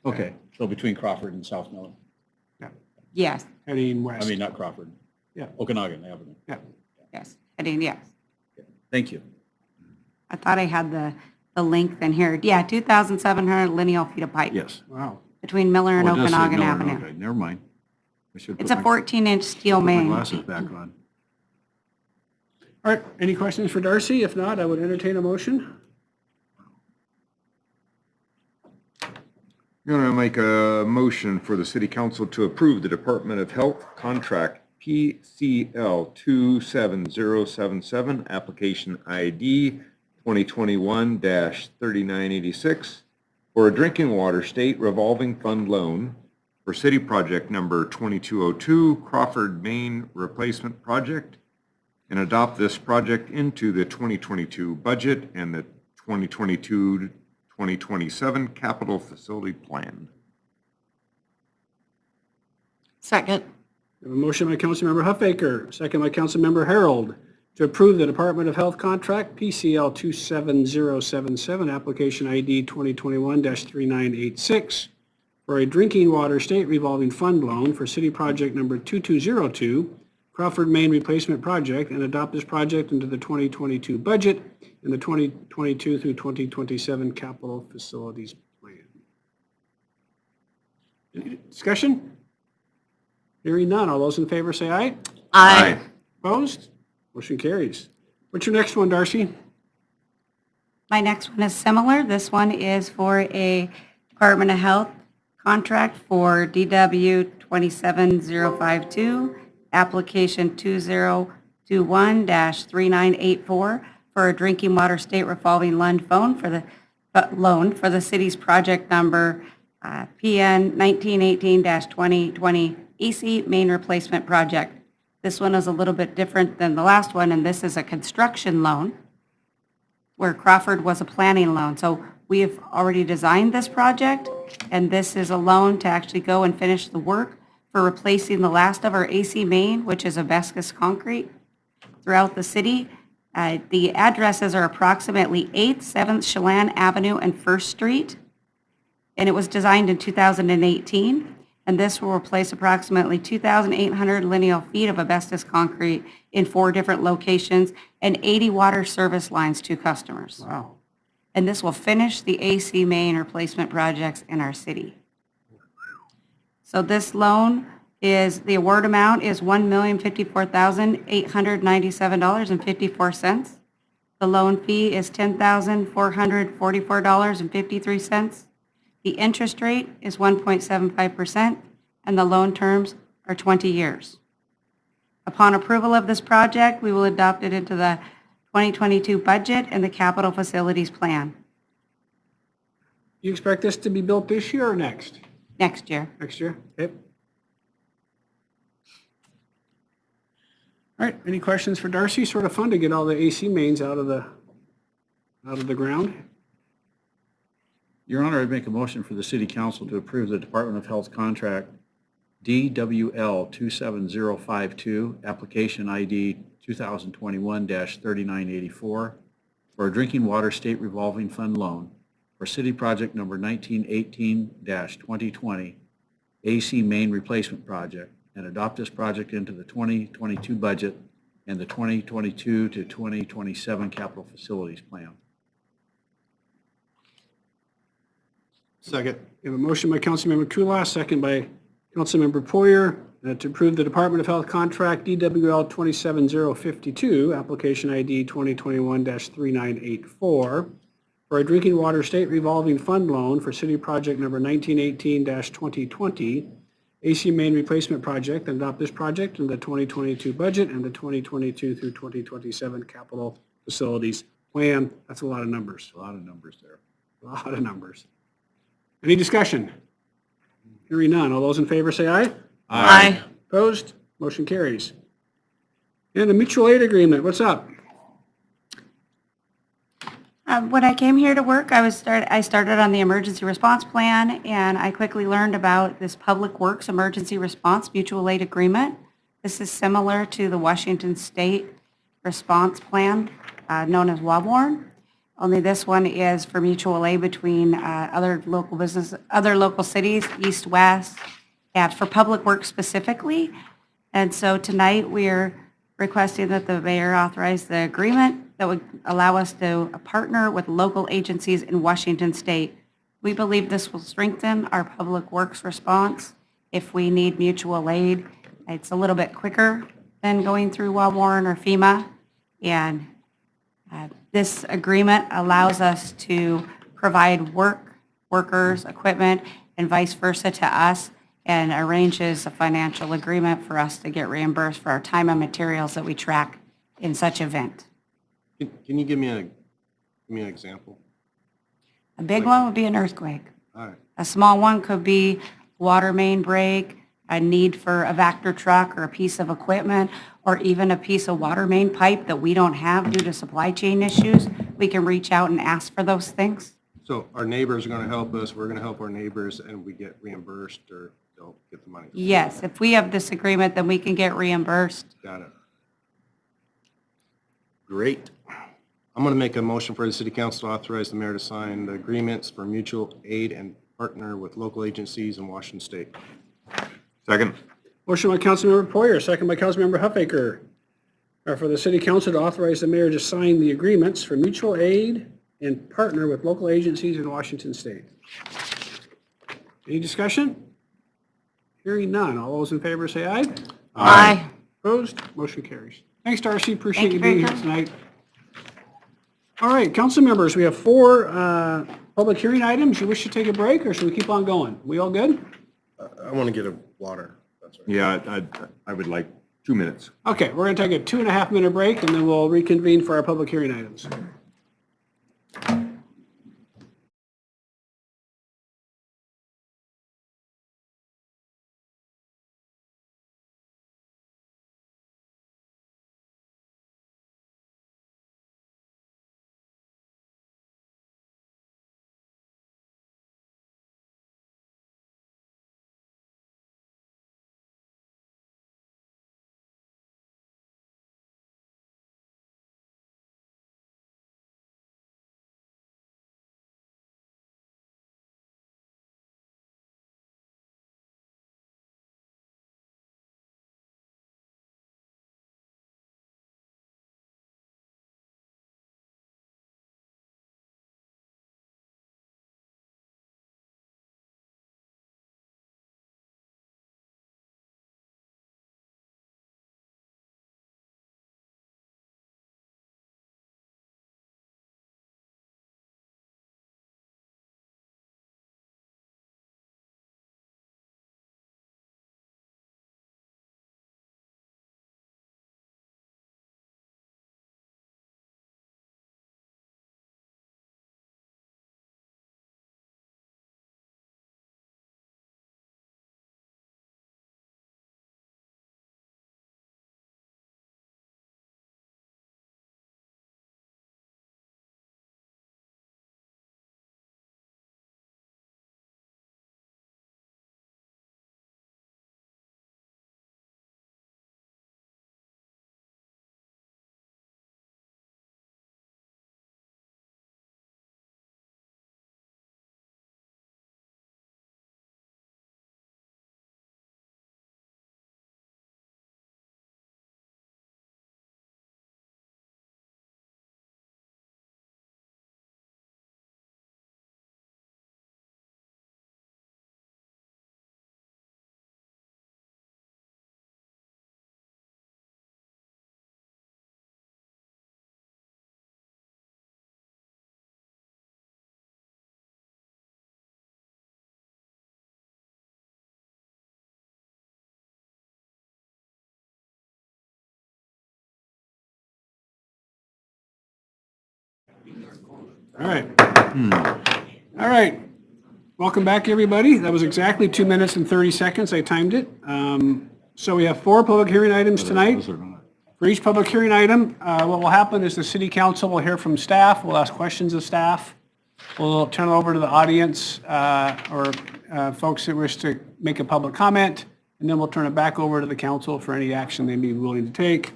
Okay, so between Crawford and South Miller? Yes, Heading west. I mean, not Crawford. Yeah. Okanagan Avenue. Yeah. yes, yes. Thank you. I thought I had the link in here. Yeah, 2,700 lineal feet of pipe. Yes. Wow. Between Miller and Oh, it does say Okanagan Miller, Avenue. okay, never mind. I should It's put a my- 14-inch steel put my main. glasses back on. All right, any questions for Darcy? If not, I would entertain a motion. I'm going to make a motion for the city council to approve the Department of Health contract PCL 27077, application ID 2021-3986 for a drinking water state revolving fund loan for city project number 2202 Crawford Main Replacement Project, and adopt this project into the 2022 budget and the 2022-2027 capital facility plan. Second. We have a motion by Councilmember Huffaker, second by Councilmember Harold, to approve the Department of Health contract PCL 27077, application ID 2021-3986, for a drinking water state revolving fund loan for city project number 2202, Crawford Main Replacement Project, and adopt this project into the 2022 budget and the 2022 through 2027 capital facilities plan. Any discussion? Hearing none. All those in favor say aye. Aye. Opposed? Motion carries. What's your next one, Darcy? My next one is similar. This one is for a Department of Health contract for DW 27052, application 2021-3984 for a drinking water state revolving loan for the city's project number PN 1918-2020 AC main replacement project. This one is a little bit different than the last one, and this is a construction loan where Crawford was a planning loan. So we have already designed this project, and this is a loan to actually go and finish the work for replacing the last of our AC main, which is asbestos concrete, throughout the city. The addresses are approximately 8th, 7th Chelan Avenue and 1st Street, and it was designed in 2018. And this will replace approximately 2,800 lineal feet of asbestos concrete in 4 different locations and 80 water service lines to customers. Wow. And this will finish the AC main replacement projects in our city. So this loan the award amount is $1,054,897.54. The loan fee is $10,444.53. The interest rate is 1.75%, and the loan terms are 20 years. Upon approval of this project, we will adopt it into the 2022 budget and the capital facilities plan You expect this to be built this year or next? next year. Next year? Okay. All right, any questions for Darcy? Sort of fun to get all the AC mains out of the ground. Your Honor, I'd make a motion for the city council to approve the Department of Health contract DWL 27052, application ID 2021-3984 for a drinking water state revolving fund loan for city project number 1918-2020 AC main replacement project, and adopt this project into the 2022 budget and the 2022 to 2027 capital facilities plan. Second. We have a motion by Councilmember Kulas, second by Councilmember Poyer, to approve the Department of Health contract DWL 27052, application ID 2021-3984, for a drinking water state revolving fund loan for city project number 1918-2020, AC main replacement project, and adopt this project in the 2022 budget and the 2022 through 2027 capital facilities plan. That's a lot of numbers. A lot of numbers there. A lot of numbers. Any discussion? Hearing none. All those in favor say aye. Aye. Opposed? Motion carries. And a mutual aid agreement. What's up? When I came here to work, I started on the emergency response plan, and I quickly learned about this Public Works Emergency Response Mutual Aid Agreement. This is similar to the Washington State Response Plan, known as WAWARN. Only this one is for mutual aid between other local cities, east, west, and for public works specifically. And so tonight, we're requesting that the mayor authorize the agreement that would allow us to partner with local agencies in Washington State. We believe this will strengthen our public works response if we need mutual aid. It's a little bit quicker than going through WAWARN or FEMA, and this agreement allows us to provide workers, equipment, and vice versa to us, and arranges a financial agreement for us to get reimbursed for our time and materials that we track in such event. Can you give me an example? A big one would be an earthquake. All right. A small one could be water main break, a need for a Vector truck or a piece of equipment, or even a piece of water main pipe that we don't have due to supply chain issues. We can reach out and ask for those things. So our neighbors are going to help us, we're going to help our neighbors, and we get reimbursed, or they'll get the money? Yes, if we have this agreement, then we can get reimbursed. Got it. Great. I'm going to make a motion for the city council to authorize the mayor to sign the agreements for mutual aid and partner with local agencies in Washington State. Second. Motion by Councilmember Poyer, second by Councilmember Huffaker, for the city council to authorize the mayor to sign the agreements for mutual aid and partner with local agencies in Washington State. Any discussion? Hearing none. All those in favor say aye. Aye. Opposed? Motion carries. Thanks, Darcy. Appreciate Thank you you very being here much. tonight. All right, council members, we have 4 public hearing items. You wish to take a break, or should we keep on going? We all good? I want to get a water. That's right. Yeah, I would like 2 minutes. Okay, we're going to take a 2.5-minute break, and then we'll reconvene for our public hearing items. All right. All right. Welcome back, everybody. That was exactly 2 minutes and 30 seconds. I timed it. So we have 4 public hearing items tonight. For each public hearing item, what will happen is the city council will hear from staff. We'll ask questions of staff. We'll turn it over to the audience or folks that wish to make a public comment, and then we'll turn it back over to the council for any action they may be willing to take.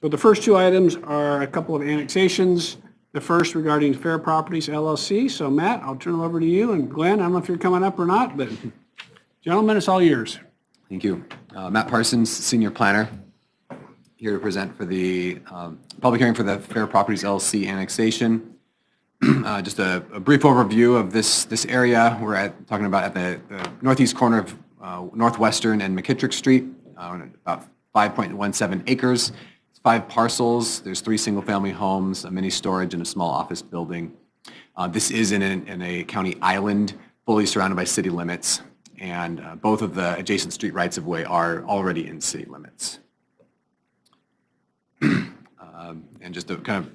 So the first 2 items are a couple of annexations. The first regarding Fair Properties LLC. So Matt, I'll turn it over to you, and Glenn, I don't know if you're coming up or not, but gentlemen, it's all yours. Thank you. Matt Parsons, Senior Planner, here to present for the public hearing for the Fair Properties LLC annexation. Just a brief overview of this area. We're talking about at the northeast corner of Northwestern and McKittrick Street, about 5.17 acres. 5 parcels. There's 3 single-family homes, a mini storage, and a small office building. This is in a county island, fully surrounded by city limits, and both of the adjacent street rights-of-way are already in city limits. And just a kind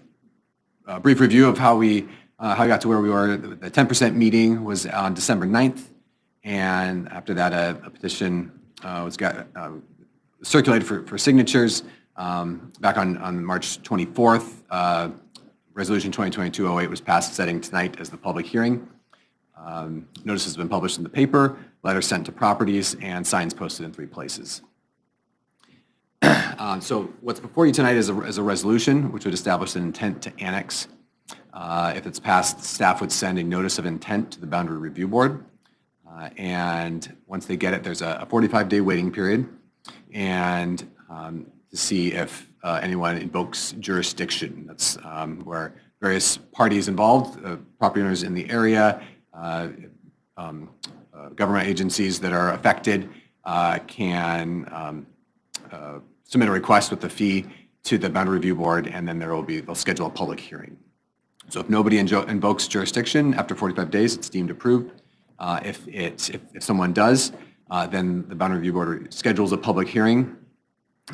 of brief review of how we got to where we were. The 10% meeting was on December 9th, and after that, a petition was circulated for signatures. Back on March 24th, Resolution 2022-08 was passed, setting tonight as the public hearing. Notice has been published in the paper, letters sent to properties, and signs posted in 3 places. So what's before you tonight is a resolution which would establish an intent to annex. If it's passed, staff would send a notice of intent to the Boundary Review Board. And once they get it, there's a 45-day waiting period. And to see if anyone invokes jurisdiction. That's where various parties involved, property owners in the area, government agencies that are affected can submit a request with the fee to the Boundary Review Board, and then they'll schedule a public hearing. So if nobody invokes jurisdiction after 45 days, it's deemed approved. If someone does, then the Boundary Review Board schedules a public hearing.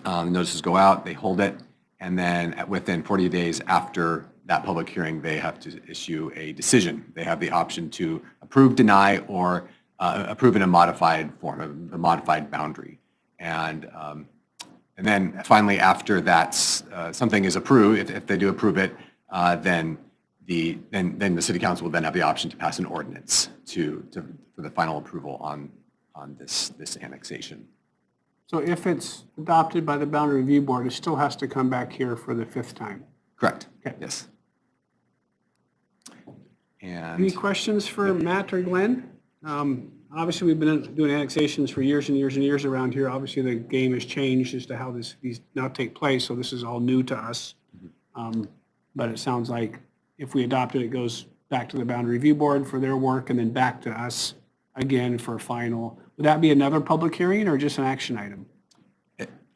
The notices go out, they hold it, and then within 40 days after that public hearing, they have to issue a decision. They have the option to approve, deny, or approve in a modified form, a modified boundary. And then finally, after that, something is approved, if they do approve it, then the city council will then have the option to pass an ordinance for the final approval on this annexation. So if it's adopted by the Boundary Review Board, it still has to come back here for the 5th time? Correct. Okay. Yes. Any questions for Matt or Glenn? Obviously, we've been doing annexations for years and years and years around here. Obviously, the game has changed as to how these now take place, so this is all new to us. But it sounds like if we adopt it, it goes back to the Boundary Review Board for their work and then back to us again for final. Would that be another public hearing or just an action item?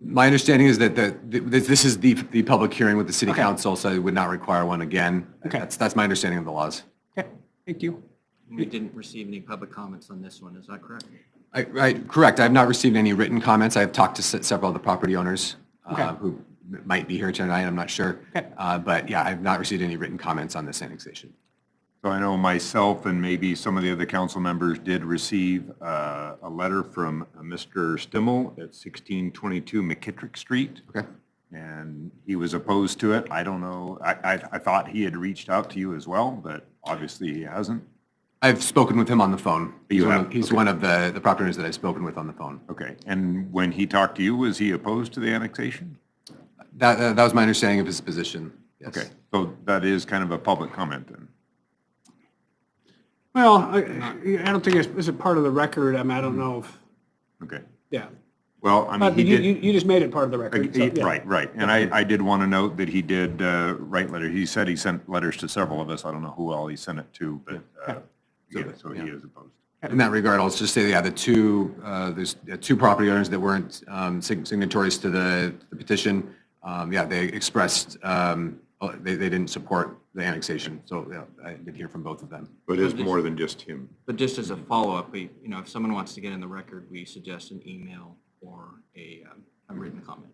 My understanding is that this is the public hearing with the city council, so it would not require one again. Okay. That's my understanding of the laws. Okay, thank you. We didn't receive any public comments on this one, is that correct? Correct. I have not received any written comments. I have talked to several of the property owners Okay. who might be here tonight, I'm not sure. Okay. But yeah, I have not received any written comments on this annexation. So I know myself and maybe some of the other council members did receive a letter from Mr. Stimmel at 1622 McKittrick Street. Okay. And he was opposed to it. I don't know. I thought he had reached out to you as well, but obviously he hasn't. I've spoken with him on the phone. He's Okay. one of the property owners that I've spoken with on the phone. Okay. And when he talked to you, was he opposed to the annexation? That was my understanding of his position, yes. Okay. So that is kind of a public comment then. Well, I don't think it's a part of the record. I mean, I don't know if, Okay. yeah. Well, I mean, he did. You just made it part of the record. So, yeah. Right. And I did want to note that he did write letters. He said he sent letters to several of us. I don't know who all he sent it to, but so he is opposed. In that regard, I'll just say, yeah, there's 2 property owners that weren't signatories to the petition. Yeah, they expressed, they didn't support the annexation. So yeah, I did hear from both of them. But it's more than just him. But just as a follow-up, if someone wants to get in the record, we suggest an email or a written comment.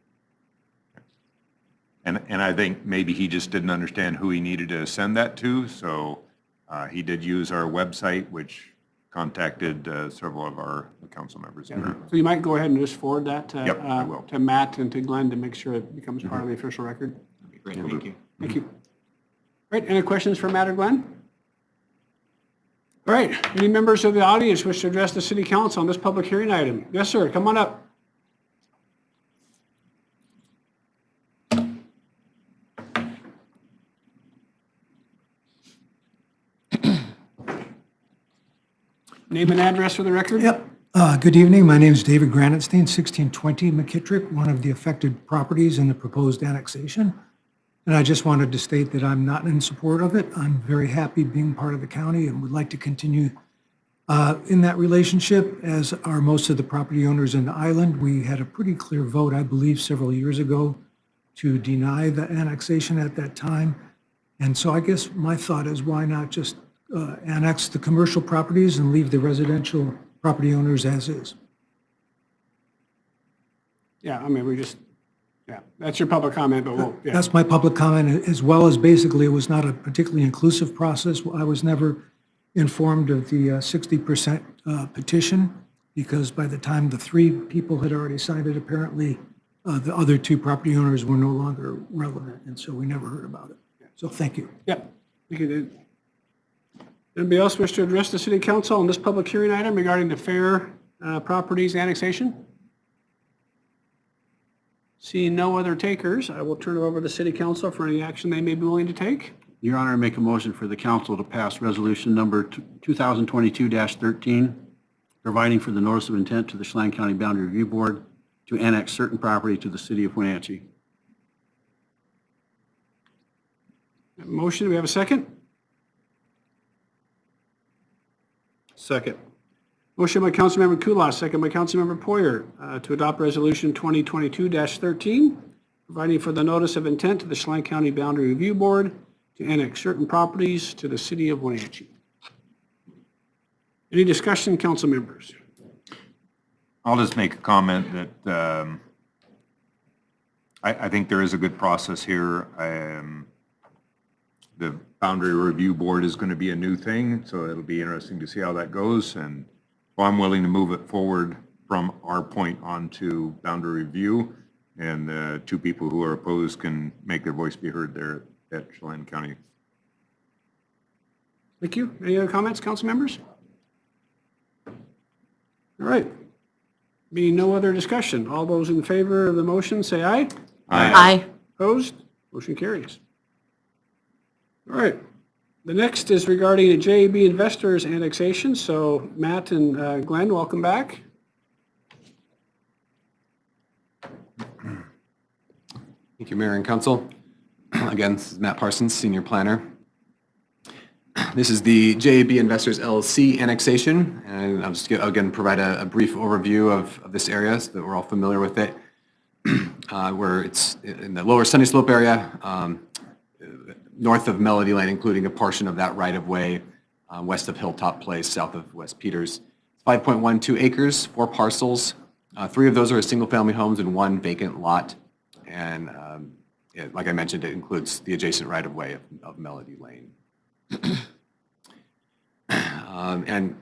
And I think maybe he just didn't understand who he needed to send that to, so He did use our website, which contacted several of our council members. So you might go ahead and just forward that to, Yep, I will. to Matt and to Glenn to make sure it becomes part of the official record. Great, thank you. Thank you. All right, any questions for Matt or Glenn? All right, any members of the audience wish to address the city council on this public hearing item? Yes, sir, come on up. Name and address for the record? Yep. Good evening. My name is David Granitstein, 1620 McKittrick, one of the affected properties in the proposed annexation. And I just wanted to state that I'm not in support of it. I'm very happy being part of the county and would like to continue in that relationship, as are most of the property owners in the island. We had a pretty clear vote, I believe, several years ago to deny the annexation at that time. And so I guess my thought is, why not just annex the commercial properties and leave the residential property owners as is? Yeah, I mean, yeah, that's your public comment, but we'll, yeah. That's my public comment, as well as basically it was not a particularly inclusive process. I was never informed of the 60% petition, because by the time the 3 people had already signed it, apparently the other 2 property owners were no longer relevant, and so we never heard about it. So thank you. Yep. Thank you, Dave. Anybody else wish to address the city council on this public hearing item regarding the fair properties annexation? Seeing no other takers, I will turn it over to the city council for any action they may be willing to take. Your Honor, I make a motion for the council to pass resolution number 2022-13, providing for the notice of intent to the Chelan County Boundary Review Board to annex certain property to the city of Wenatchee. Motion, do we have a second? Second. Motion by Councilmember Kulas, second by Councilmember Poyer, to adopt Resolution 2022-13, providing for the notice of intent to the Chelan County Boundary Review Board to annex certain properties to the city of Wenatchee. Any discussion, council members? I'll just make a comment that I think there is a good process here. The Boundary Review Board is going to be a new thing, so it'll be interesting to see how that goes. And well, I'm willing to move it forward from our point on to boundary review, and the 2 people who are opposed can make their voice be heard there at Chelan County. Thank you. Any other comments, council members? All right. Being no other discussion, all those in favor of the motion say aye. Aye. Opposed? Motion carries. All right. The next is regarding a JAB Investors Annexation. So Matt and Glenn, welcome back. Thank you, Mayor and Council. Again, this is Matt Parsons, Senior Planner. This is the JAB Investors Llc Annexation, and I'll just again provide a brief overview of this area so that we're all familiar with it. Where it's in the lower Sunny Slope area, north of Melody Lane, including a portion of that right-of-way, west of Hilltop Place, south of West Peters. It's 5.12 acres, 4 parcels. 3 of those are single-family homes and 1 vacant lot. And like I mentioned, it includes the adjacent right-of-way of Melody Lane. And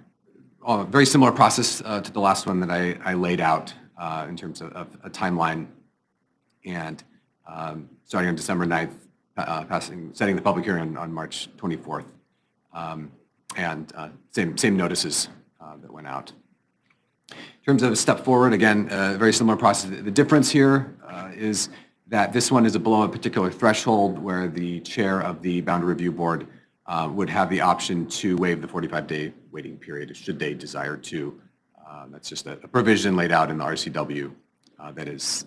a very similar process to the last one that I laid out in terms of a timeline. And starting on December 9th, setting the public hearing on March 24th. And same notices that went out. In terms of a step forward, again, a very similar process. The difference here is that this one is below a particular threshold where the chair of the Boundary Review Board would have the option to waive the 45-day waiting period should they desire to. That's just a provision laid out in the RCW that is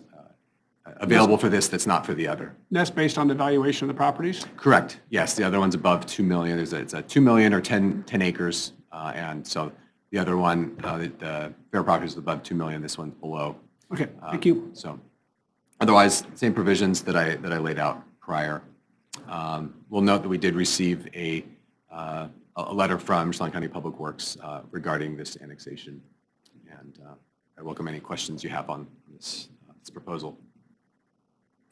available for this, that's not for the other. That's based on the valuation of the properties? Correct. Yes, the other one's above 2 million. It's a 2 million or 10 acres, and so the other one, the fair property is above 2 million. This one's below. Okay, thank you. So, otherwise, same provisions that I laid out prior. We'll note that we did receive a letter from Chelan County Public Works regarding this annexation, and I welcome any questions you have on this proposal.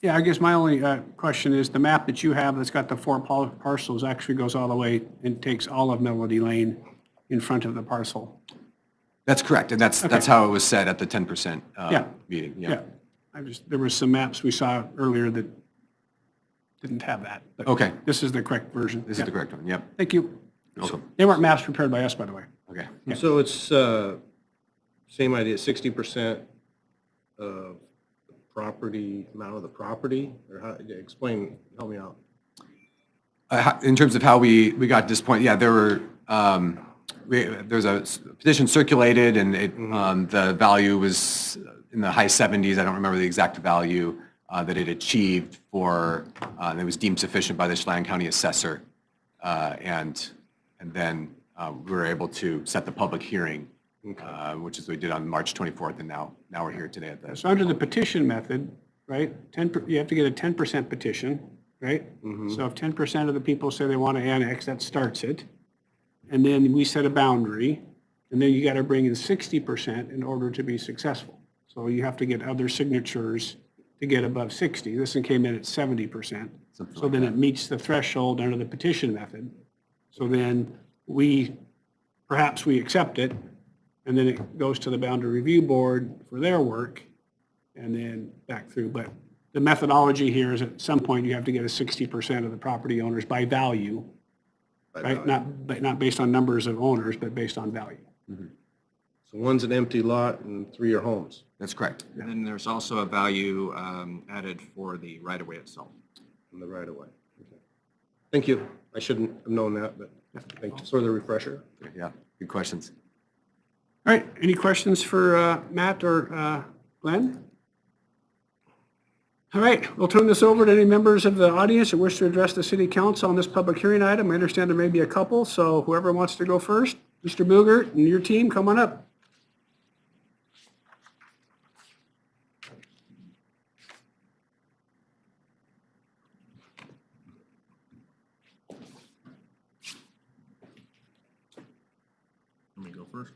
Yeah, I guess my only question is the map that you have that's got the 4 parcels actually goes all the way and takes all of Melody Lane in front of the parcel. That's correct, and that's how it was said at the 10% Yeah. meeting. Yeah. There were some maps we saw earlier that didn't have that. but Okay. This is the correct version. This is the correct one, yep. Thank you. Welcome. They weren't maps prepared by us, by the way. Okay. So it's same idea, 60% of the property, amount of the property, or how, explain, help me out. In terms of how we got to this point, yeah, there were, there's a petition circulated, and the value was in the high 70s. I don't remember the exact value that it achieved for, and it was deemed sufficient by the Chelan County assessor. And then we were able to set the public hearing, which is what we did on March 24th, and now we're here today at the. So under the petition method, right, you have to get a 10% petition, right? So if 10% of the people say they want to annex, that starts it. And then we set a boundary, and then you got to bring in 60% in order to be successful. So you have to get other signatures to get above 60. This one came in at 70%. So then it meets the threshold under the petition method. So then perhaps we accept it, and then it goes to the boundary review board for their work, and then back through. But the methodology here is at some point you have to get a 60% of the property owners by value, right? Not based on numbers of owners, but based on value. So one's an empty lot and 3 are homes. That's correct. And then there's also a value added for the right-of-way itself. On the right of way. Okay. Thank you. I shouldn't have known that, but thanks for the refresher. Yeah, good questions. All right, any questions for Matt or Glenn? All right, we'll turn this over to any members of the audience that wish to address the city council on this public hearing item. I understand there may be a couple, so whoever wants to go first, Mr. Boogert and your team, come on up. Let me go first.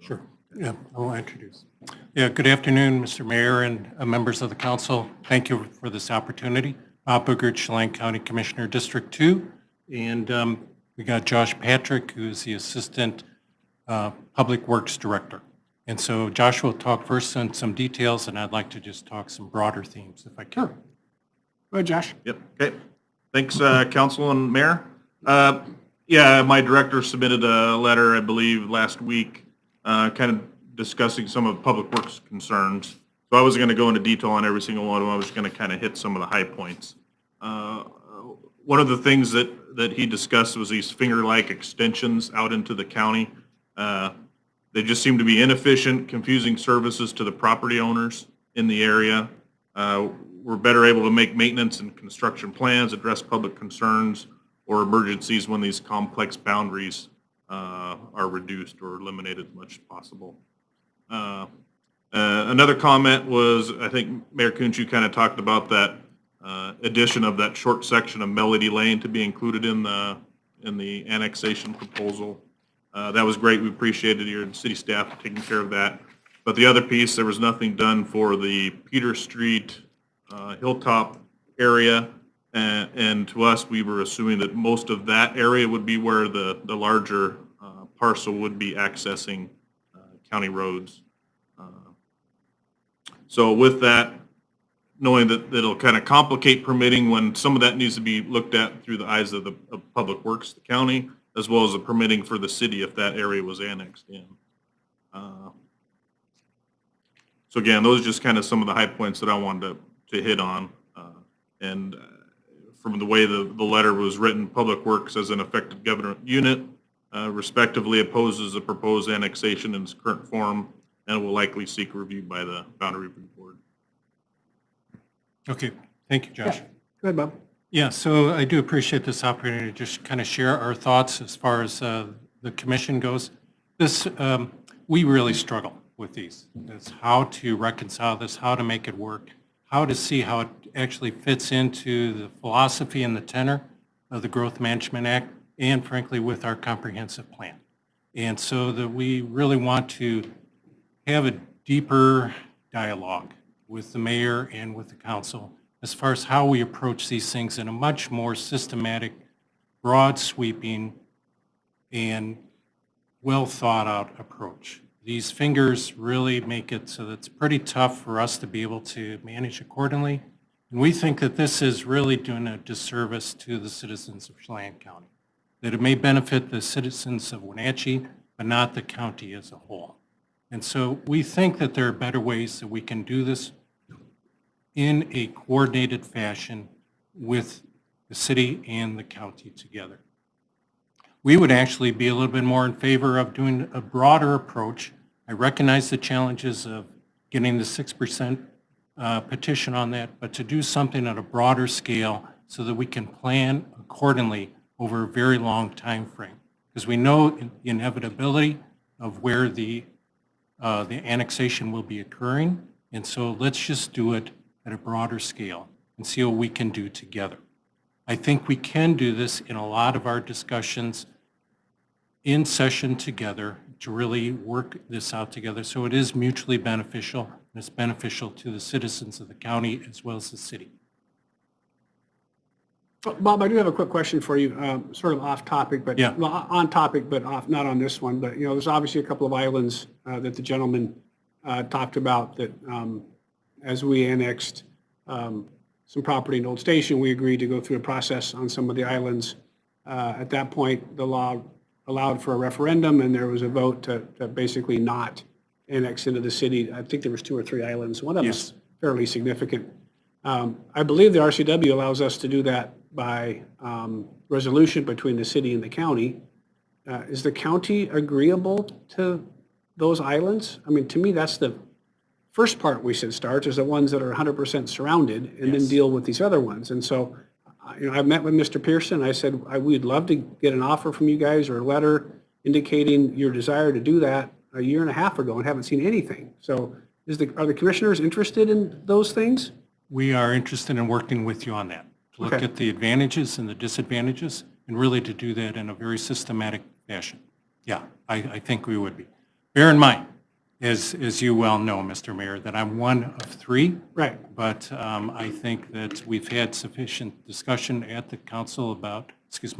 Sure. Yeah, I will introduce. Yeah, good afternoon, Mr. Mayor and members of the council. Thank you for this opportunity. Bob Boogert, Chelan County Commissioner, District 2. And we got Josh Patrick, who's the Assistant Public Works Director. And so Josh will talk first on some details, and I'd like to just talk some broader themes if I can. Go ahead, Josh. Yep, okay. Thanks, Council and Mayor. Yeah, my director submitted a letter, I believe, last week, kind of discussing some of Public Works concerns. So I wasn't going to go into detail on every single one of them. I was going to kind of hit some of the high points. One of the things that he discussed was these finger-like extensions out into the county. They just seem to be inefficient, confusing services to the property owners in the area. We're better able to make maintenance and construction plans, address public concerns or emergencies when these complex boundaries are reduced or eliminated as much as possible. Another comment was, I think Mayor Kunz, you kind of talked about that addition of that short section of Melody Lane to be included in the annexation proposal. That was great. We appreciated your city staff taking care of that. But the other piece, there was nothing done for the Peter Street Hilltop area. And to us, we were assuming that most of that area would be where the larger parcel would be accessing county roads. So with that, knowing that it'll kind of complicate permitting when some of that needs to be looked at through the eyes of Public Works, the county, as well as the permitting for the city if that area was annexed in. So again, those are just kind of some of the high points that I wanted to hit on. And from the way the letter was written, Public Works as an affected government unit respectively opposes the proposed annexation in its current form and will likely seek review by the Boundary Review Board. Okay, thank you, Josh. Yeah. Go ahead, Bob. Yeah, so I do appreciate this opportunity to just kind of share our thoughts as far as the commission goes. We really struggle with these. It's how to reconcile this, how to make it work, how to see how it actually fits into the philosophy and the tenor of the Growth Management Act, and frankly, with our comprehensive plan. And so that we really want to have a deeper dialogue with the mayor and with the council as far as how we approach these things in a much more systematic, broad sweeping, and well thought out approach. These fingers really make it so that it's pretty tough for us to be able to manage accordingly. And we think that this is really doing a disservice to the citizens of Chelan County, that it may benefit the citizens of Wenatchee, but not the county as a whole. And so we think that there are better ways that we can do this in a coordinated fashion with the city and the county together. We would actually be a little bit more in favor of doing a broader approach. I recognize the challenges of getting the 6% petition on that, but to do something at a broader scale so that we can plan accordingly over a very long time frame. Because we know the inevitability of where the annexation will be occurring, and so let's just do it at a broader scale and see what we can do together. I think we can do this in a lot of our discussions in session together to really work this out together so it is mutually beneficial and it's beneficial to the citizens of the county as well as the city. Bob, I do have a quick question for you, sort of off topic, but Yeah. well, on topic, but not on this one. But there's obviously a couple of islands that the gentleman talked about that as we annexed some property in Old Station, we agreed to go through a process on some of the islands. At that point, the law allowed for a referendum, and there was a vote to basically not annex into the city. I think there was 2 or 3 islands. One of them is fairly significant. I believe the RCW allows us to do that by resolution between the city and the county. Is the county agreeable to those islands? I mean, to me, that's the first part we should start, is the ones that are 100% surrounded, and then deal with these other ones. And so, I've met with Mr. Pearson. I said, we'd love to get an offer from you guys or a letter indicating your desire to do that a year and a half ago and haven't seen anything. So are the commissioners interested in those things? We are interested in working with you on that, to look at the advantages and the disadvantages, and really to do that in a very systematic fashion. Yeah, I think we would be. Bear in mind, as you well know, Mr. Mayor, that I'm one of 3. Right. But I think that we've had sufficient discussion at the council about,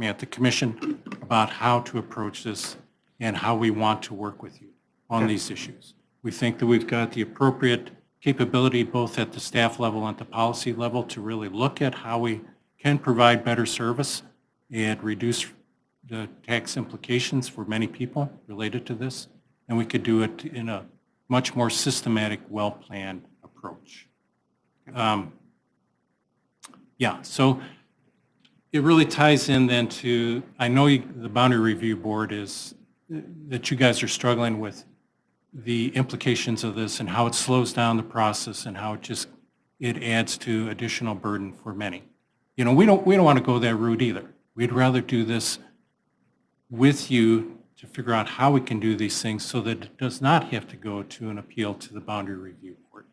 at the commission about how to approach this and how we want to work with you on these issues. We think that we've got the appropriate capability both at the staff level and at the policy level to really look at how we can provide better service and reduce the tax implications for many people related to this. And we could do it in a much more systematic, well-planned approach. So it really ties in then to, I know the Boundary Review Board is, that you guys are struggling with the implications of this and how it slows down the process and how it adds to additional burden for many. We don't want to go that route either. We'd rather do this with you to figure out how we can do these things so that it does not have to go to an appeal to the Boundary Review Board.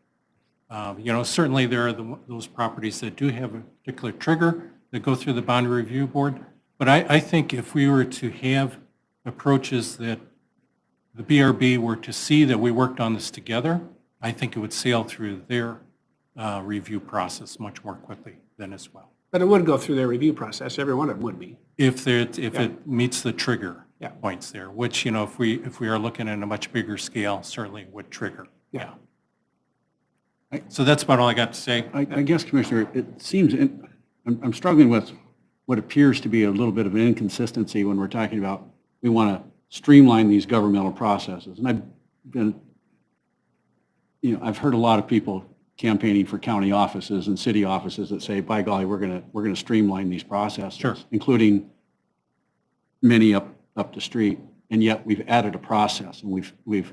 Certainly there are those properties that do have a particular trigger that go through the Boundary Review Board, but I think if we were to have approaches that the BRB were to see that we worked on this together, I think it would sail through their review process much more quickly than as well. But it would go through their review process. Every one of them would be. If it meets the trigger points there, which, if we are looking at a much bigger scale, certainly would trigger. Yeah. So that's about all I got to say. I guess, Commissioner, it seems, I'm struggling with what appears to be a little bit of an inconsistency when we're talking about we want to streamline these governmental processes. And I've heard a lot of people campaigning for county offices and city offices that say, by golly, we're going to streamline these processes, including many up the street. And yet we've added a process, and we've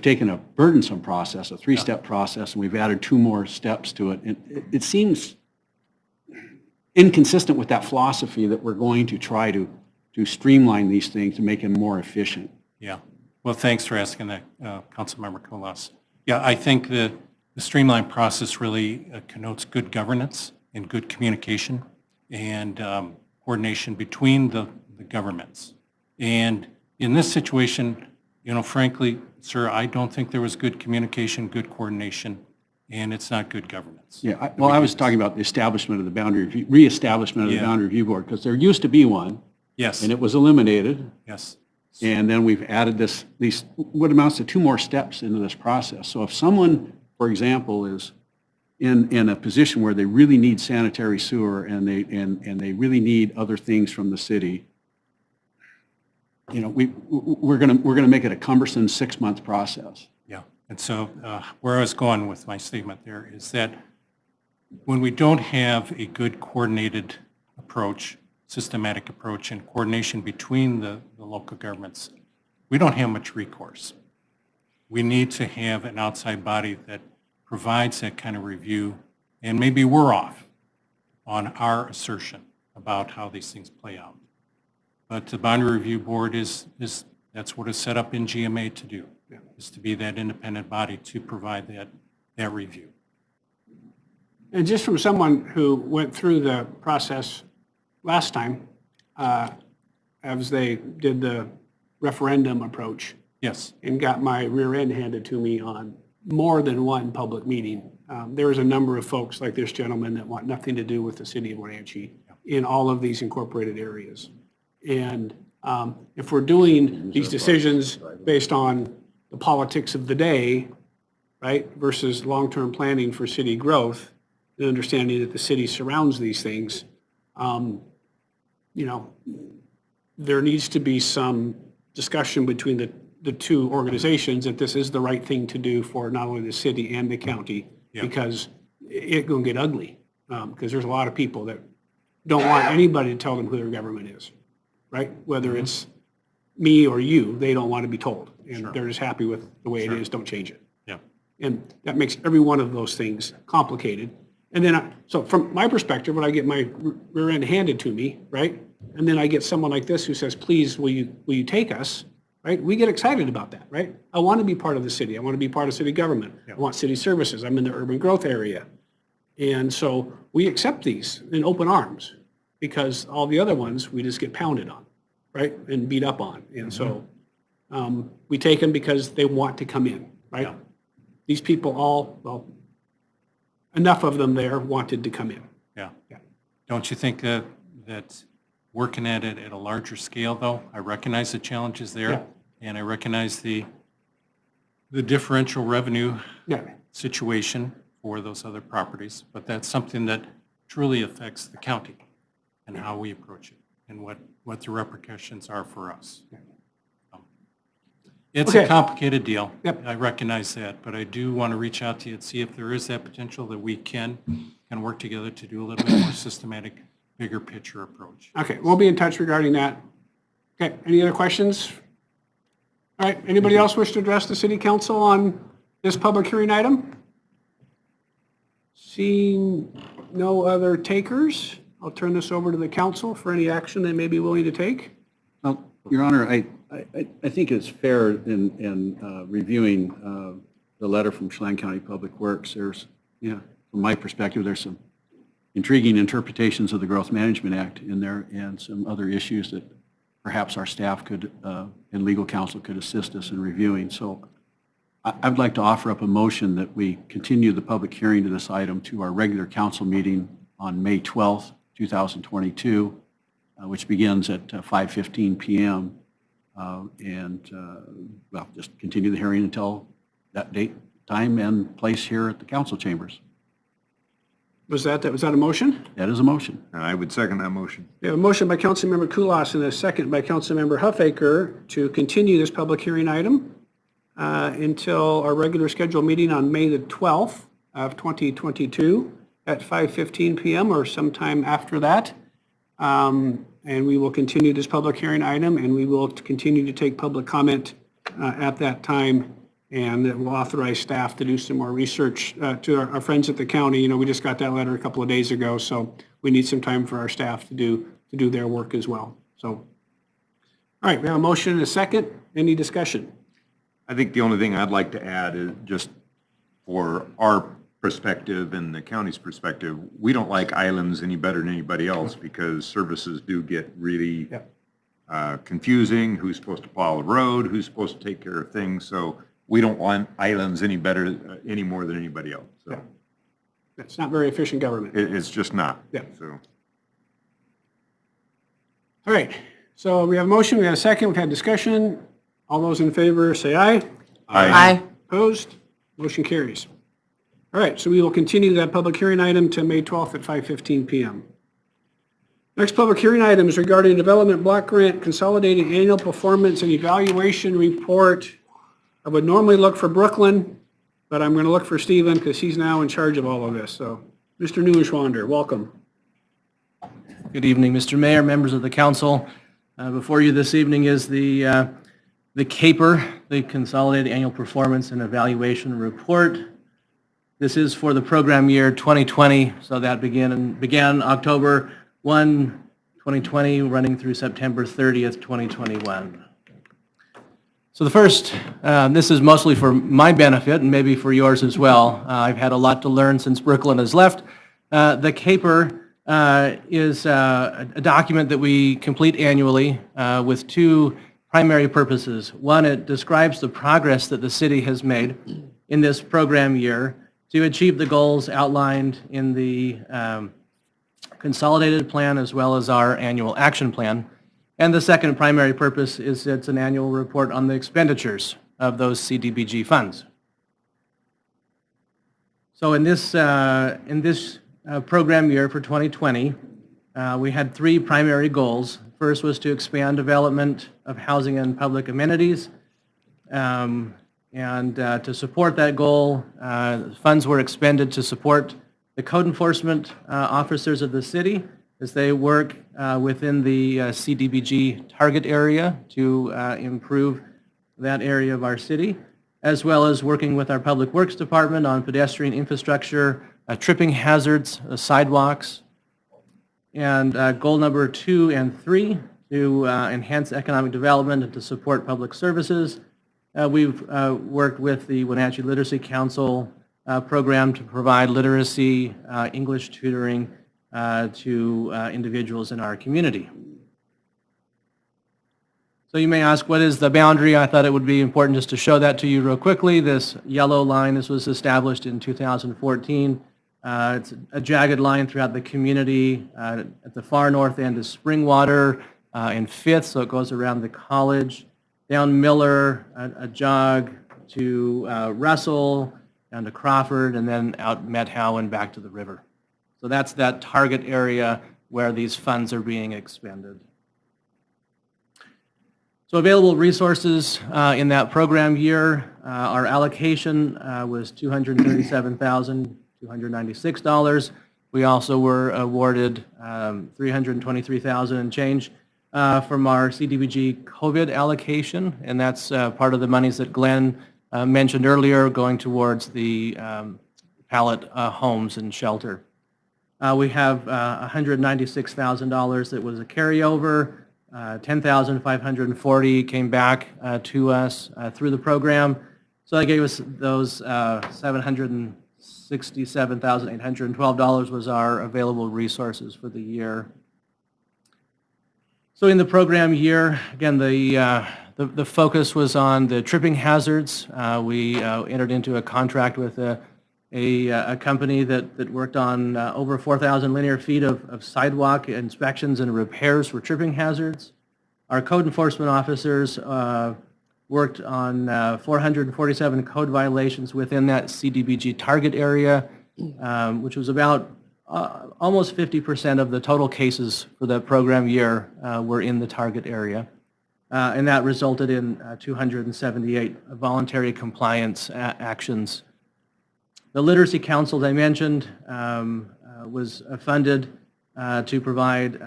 taken a burdensome process, a 3-step process, and we've added 2 more steps to it. And it seems inconsistent with that philosophy that we're going to try to streamline these things to make them more efficient. Yeah. Well, thanks for asking that, Councilmember Colas. Yeah, I think the streamline process really connotes good governance and good communication and coordination between the governments. And in this situation, frankly, sir, I don't think there was good communication, good coordination, and it's not good governance. Yeah, well, I was talking about the establishment of the reestablishment of the Yeah. boundary review board, because there used to be one, Yes, and it was eliminated. yes. And then we've added these, what amounts to 2 more steps into this process. So if someone, for example, is in a position where they really need sanitary sewer and they really need other things from the city, you know, we're gonna make it a cumbersome 6-month process. Yeah, and so where I was going with my statement there is that when we don't have a good coordinated approach, systematic approach, and coordination between the local governments, we don't have much recourse. We need to have an outside body that provides that kind of review, and maybe we're off on our assertion about how these things play out. But the Boundary Review Board that's what is set up in GMA to do, is to be that independent body to provide that review. And just from someone who went through the process last time, as they did the referendum approach, Yes, and got my rear end handed to me on more than one public meeting. There is a number of folks like this gentleman that want nothing to do with the city of Wenatchee in all of these incorporated areas. And if we're doing these decisions based on the politics of the day, right, versus long-term planning for city growth, and understanding that the city surrounds these things, you know, there needs to be some discussion between the two organizations that this is the right thing to do for not only the city and the county, because it's going to get ugly. Because there's a lot of people that don't want anybody to tell them who their government is, right? Whether it's me or you, they don't want to be told. And they're just happy with the way it is, don't change it. yeah, And that makes every one of those things complicated. And then, so from my perspective, when I get my rear end handed to me, right? And then I get someone like this who says, please, will you take us? Right? We get excited about that, right? I want to be part of the city. I want to be part of city government. I want city services. I'm in the urban growth area. And so we accept these in open arms because all the other ones we just get pounded on, right? And beat up on. And so we take them because they want to come in, right? Yeah. These people well, enough of them there wanted to come in. yeah. Don't you think that working at it at a larger scale, though, I recognize the challenges there, Yeah. and I recognize the differential revenue Yeah. situation for those other properties, but that's something that truly affects the county and how we approach it and what the repercussions are for us. It's Okay. a complicated deal. Yep. I recognize that, but I do want to reach out to you and see if there is that potential that we can work together to do a little bit more systematic, bigger picture approach. Okay, we'll be in touch regarding that. Okay, any other questions? All right, anybody else wish to address the city council on this public hearing item? Seeing no other takers, I'll turn this over to the council for any action they may be willing to take. Well, Your Honor, I think it's fair in reviewing the letter from Chelan County Public Works. There's, from my perspective, there's some intriguing interpretations of the Growth Management Act in there and some other issues that perhaps our staff could, and legal counsel could assist us in reviewing. So I'd like to offer up a motion that we continue the public hearing to this item to our regular council meeting on May 12th, 2022, which begins at 5:15 p.m. Well, just continue the hearing until that date, time, and place here at the council chambers. Was that a motion? That is a motion. I would second that motion. We have a motion by Councilmember Kulas and a second by Councilmember Huffaker to continue this public hearing item until our regular scheduled meeting on May the 12th of 2022 at 5:15 p.m. or sometime after that. And we will continue this public hearing item, and we will continue to take public comment at that time, and it will authorize staff to do some more research to our friends at the county. You know, we just got that letter a couple of days ago, so we need some time for our staff to do their work as well. So, all right, we have a motion and a second. Any discussion? I think the only thing I'd like to add is just for our perspective and the county's perspective, we don't like islands any better than anybody else because services do get really confusing. Who's supposed to plow the road? Who's supposed to take care of things? So we don't want islands any better, any more than anybody else. So It's not very efficient government. it's just not. Yeah. So. All right, so we have a motion, we have a second, we've had discussion. All those in favor say aye. Aye. Opposed? Motion carries. All right, so we will continue that public hearing item to May 12th at 5:15 PM. Next public hearing item is regarding Development Block Grant Consolidated Annual Performance and Evaluation Report. I would normally look for Brooklyn, but I'm going to look for Stephen because he's now in charge of all of this. So, Mr. Neuenschwander, welcome. Good evening, Mr. Mayor, members of the council. Before you this evening is the CAPER, the Consolidated Annual Performance and Evaluation Report. This is for the program year 2020, so that began October 1, 2020, running through September 30th, 2021. So the first, this is mostly for my benefit and maybe for yours as well. I've had a lot to learn since Brooklyn has left. The CAPER is a document that we complete annually with two primary purposes. One, it describes the progress that the city has made in this program year to achieve the goals outlined in the consolidated plan as well as our annual action plan. And the second primary purpose is it's an annual report on the expenditures of those CDBG funds. So in this program year for 2020, we had three primary goals. First was to expand development of housing and public amenities. And to support that goal, funds were expended to support the code enforcement officers of the city as they work within the CDBG target area to improve that area of our city, as well as working with our Public Works Department on pedestrian infrastructure, tripping hazards, sidewalks, and goal number 2 and 3, to enhance economic development and to support public services. We've worked with the Wenatchee Literacy Council program to provide literacy, English tutoring to individuals in our community. So you may ask, what is the boundary? I thought it would be important just to show that to you real quickly. This yellow line, this was established in 2014. It's a jagged line throughout the community. At the far north end is Springwater in 5th, so it goes around the college. Down Miller, a jog to Russell, down to Crawford, and then out Methow and back to the river. So that's that target area where these funds are being expended. So available resources in that program year, our allocation was $237,296. We also were awarded $323,000 and change from our CDBG COVID allocation, and that's part of the monies that Glenn mentioned earlier going towards the pallet homes and shelter. We have $196,000 that was a carryover. 10,540 came back to us through the program. So that gave us those $767,812 was our available resources for the year. So in the program year, again, the focus was on the tripping hazards. We entered into a contract with a company that worked on over 4,000 linear feet of sidewalk inspections and repairs for tripping hazards. Our code enforcement officers worked on 447 code violations within that CDBG target area, which was about almost 50% of the total cases for the program year were in the target area. And that resulted in 278 voluntary compliance actions. The Literacy Council, as I mentioned, was funded to provide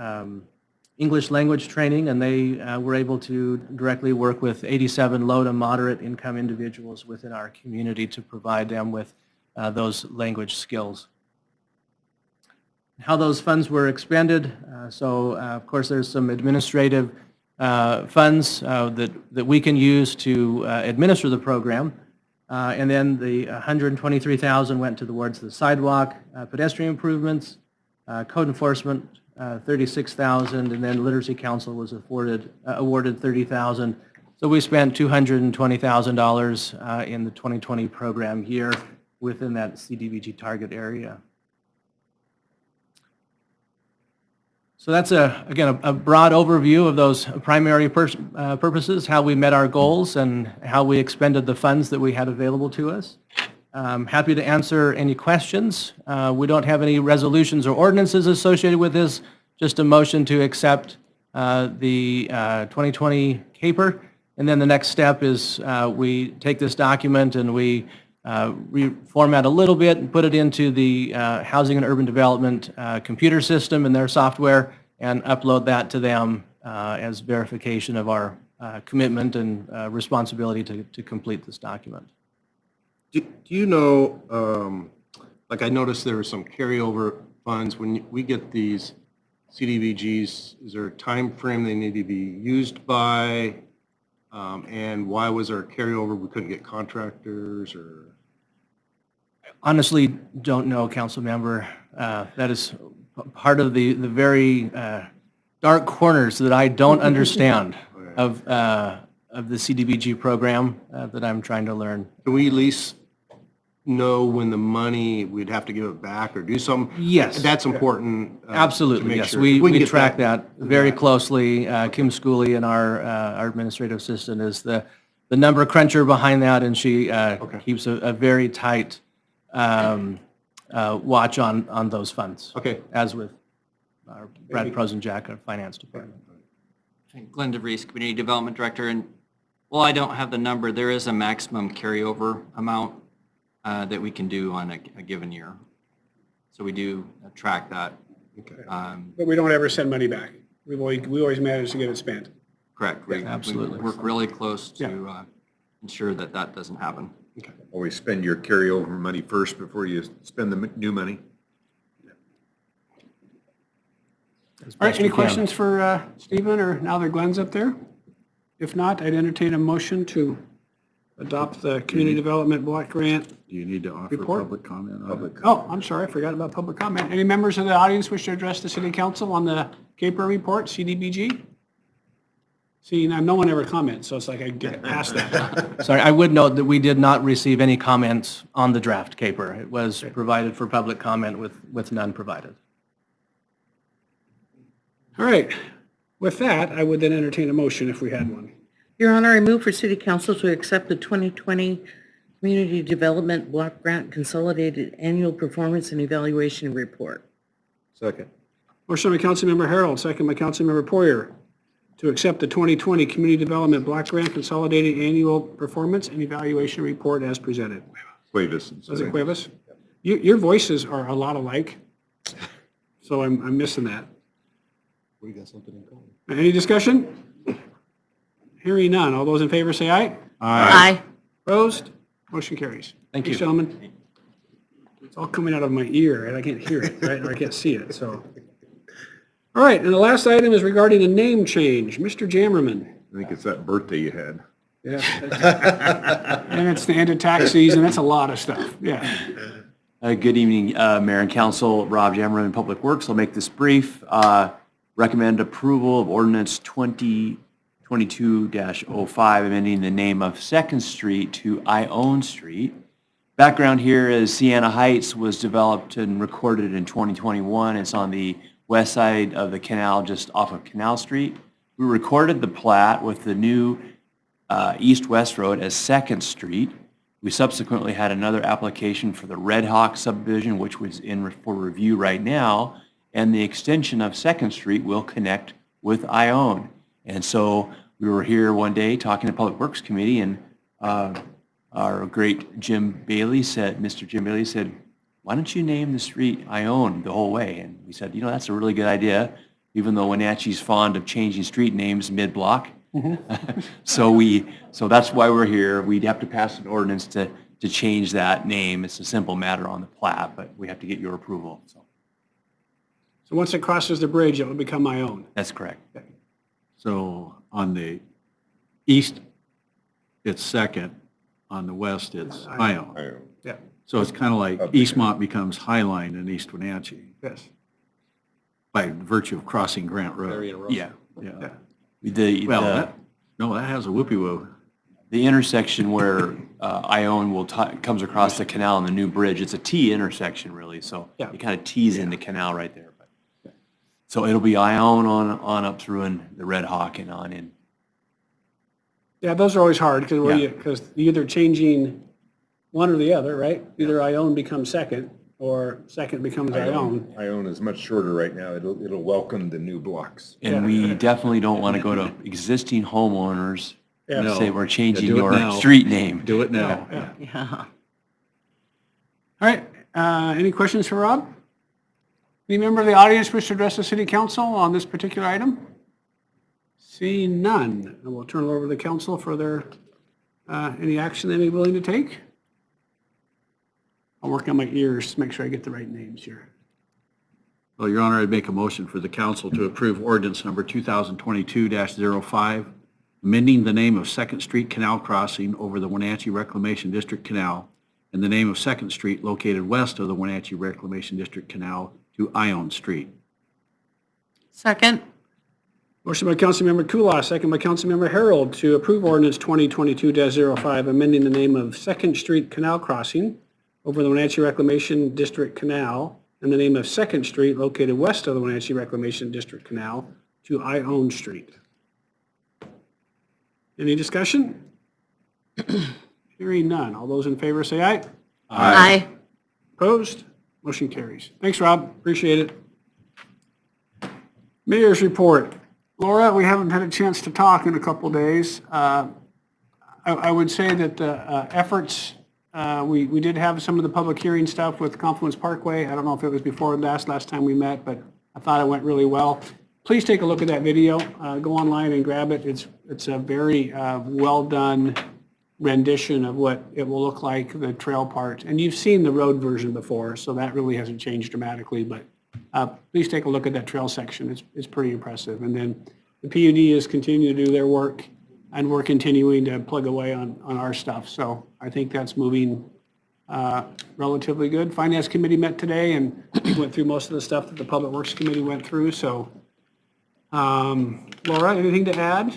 English language training, and they were able to directly work with 87 low to moderate income individuals within our community to provide them with those language skills. How those funds were expended, of course there's some administrative funds that we can use to administer the program. And then the $123,000 went towards the sidewalk, pedestrian improvements, code enforcement, $36,000, and then Literacy Council was awarded $30,000. So So we spent $220,000 in the 2020 program year within that CDBG target area. So that's, again, a broad overview of those primary purposes, how we met our goals and how we expended the funds that we had available to us. Happy to answer any questions. We don't have any resolutions or ordinances associated with this, just a motion to accept the 2020 CAPER. And then the next step is we take this document and we reformat a little bit and put it into the Housing and Urban Development computer system and their software and upload that to them as verification of our commitment and responsibility to complete this document. Do you know, like I noticed there were some carryover funds. When we get these CDBGs, is there a time frame they need to be used by? And why was there a carryover? We couldn't get contractors or? Honestly, don't know, council member. That is part of the very dark corners that I don't understand of the CDBG program that I'm trying to learn. Can we at least know when the money, we'd have to give it back or do something? Yes. That's important. Absolutely, yes. We track that very closely. Kim Schooley and our administrative assistant is the number cruncher behind that, and she keeps a very tight watch on those funds. Okay. As with our Brad Prosenjack, our finance department. Glenn DeVries, Community Development Director, and while I don't have the number, there is a maximum carryover amount that we can do on a given year. So we do track that. Okay. But we don't ever send money back. We always manage to get it spent. Correct. We Absolutely. work really close to ensure that that doesn't happen. Okay. Always spend your carryover money first before you spend the new money. All right, any questions for Stephen or now that Glenn's up there? If not, I'd entertain a motion to adopt the Community Development Block Grant. Do you need to offer Report? public comment on it? Oh, I'm sorry, I forgot about public comment. Any members of the audience wish to address the City Council on the CAPER report, CDBG? See, now no one ever comments, so it's like I get past that. Sorry, I would note that we did not receive any comments on the draft CAPER. It was provided for public comment with none provided. All right, with that, I would then entertain a motion if we had one. Your Honor, I move for City Council to accept the 2020 Community Development Block Grant Consolidated Annual Performance and Evaluation Report. Second. Motion by Councilmember Harold, second by Councilmember Poyer, to accept the 2020 Community Development Block Grant Consolidated Annual Performance and Evaluation Report as presented. Cuevas. Was it Cuevas? Your voices are a lot alike, so I'm missing that. We got something in common. Any discussion? Hearing none. All those in favor say aye. Aye. Opposed? Motion carries. Thank you. Thanks, gentlemen. It's all coming out of my ear, and I can't hear it, right? Or I can't see it, so. All right, and the last item is regarding a name change. Mr. Jammerman. I think it's that birthday you had. Yeah. And it's the end of tax season. That's a lot of stuff. Yeah. Good evening, Mayor and Council. Rob Jammerman, Public Works. I'll make this brief. Recommend approval of ordinance 2022-05, amending the name of 2nd Street to I Own Street. Background here is Sienna Heights was developed and recorded in 2021. It's on the west side of the canal, just off of Canal Street. We recorded the plat with the new east-west road as 2nd Street. We subsequently had another application for the Red Hawk subdivision, which was in for review right now. And the extension of 2nd Street will connect with Ione. And so we were here one day talking to Public Works Committee, and our great Mr. Jim Bailey said, why don't you name the street Ione the whole way? And we said, that's a really good idea, even though Wenatchee's fond of changing street names mid-block. Mm-hmm. So that's why we're here. We'd have to pass an ordinance to change that name. It's a simple matter on the plat, but we have to get your approval. So once it crosses the bridge, it will become my own. That's correct. Okay. So on the east, it's 2nd. On the west, it's Ione. Yeah. So it's kind of like Eastmont becomes Highline in East Wenatchee Yes. by virtue of crossing Grant Road. Yeah. Yeah. The No, that has a whoopee-woo. The intersection where Ione comes across the canal and the new bridge, it's a T intersection really, so Yeah. it kind of tees into canal right there. So it'll be Ione on up through and the Red Hawk and on in. Yeah, those are always hard because Yeah. you're either changing one or the other, right? Either Ione becomes second or second becomes Ione. Ione is much shorter right now. It'll welcome the new blocks. And we definitely don't want to go to existing homeowners Yeah. and No. say we're changing Yeah, do it your now. street name. Do it now. Yeah. All right, any questions for Rob? Any member of the audience wish to address the city council on this particular item? Seeing none, I will turn it over to the council for their, any action they may be willing to take. I'll work on my ears to make sure I get the right names here. Well, Your Honor, I'd make a motion for the council to approve ordinance number 2022-05, amending the name of Second Street Canal Crossing over the Wenatchee Reclamation District Canal and the name of Second Street located west of the Wenatchee Reclamation District Canal to Ione Street. Second? Motion by Councilmember Kulas, second by Councilmember Harold to approve ordinance 2022-05, amending the name of Second Street Canal Crossing over the Wenatchee Reclamation District Canal and the name of Second Street located west of the Wenatchee Reclamation District Canal to Ione Street. Any discussion? Hearing none. All those in favor say aye. Aye. Opposed? Motion carries. Thanks, Rob. Appreciate it. Mayor's report. Laura, we haven't had a chance to talk in a couple days. I would say that the efforts, we did have some of the public hearing stuff with Confluence Parkway. I don't know if it was before last time we met, but I thought it went really well. Please take a look at that video. Go online and grab it. It's a very well-done rendition of what it will look like, the trail part. And you've seen the road version before, so that really hasn't changed dramatically, but please take a look at that trail section. It's pretty impressive. And then the PUD is continuing to do their work, and we're continuing to plug away on our stuff. So I think that's moving relatively good. Finance Committee met today and went through most of the stuff that the Public Works Committee went through. So Laura, anything to add?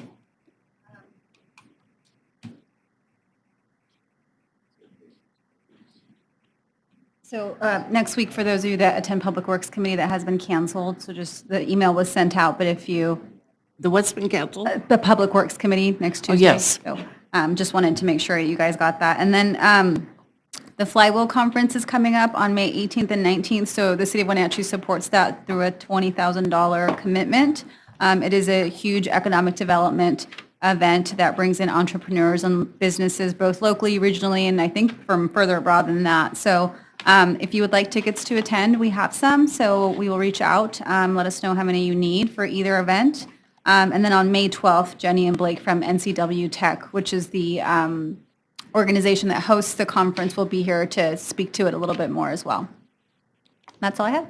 So next week, for those of you that attend Public Works Committee, that has been canceled, so just the email was sent out, but if you... The what's been canceled? The Public Works Committee next Tuesday. Yes. So just wanted to make sure you guys got that. And then the Flywheel Conference is coming up on May 18th and 19th, so the City of Wenatchee supports that through a $20,000 commitment. It is a huge economic development event that brings in entrepreneurs and businesses, both locally, regionally, and I think from further abroad than that. So if you would like tickets to attend, we have some, so we will reach out, let us know how many you need for either event. And then on May 12th, Jenny and Blake from NCW Tech, which is the organization that hosts the conference, will be here to speak to it a little bit more as well. That's all I have.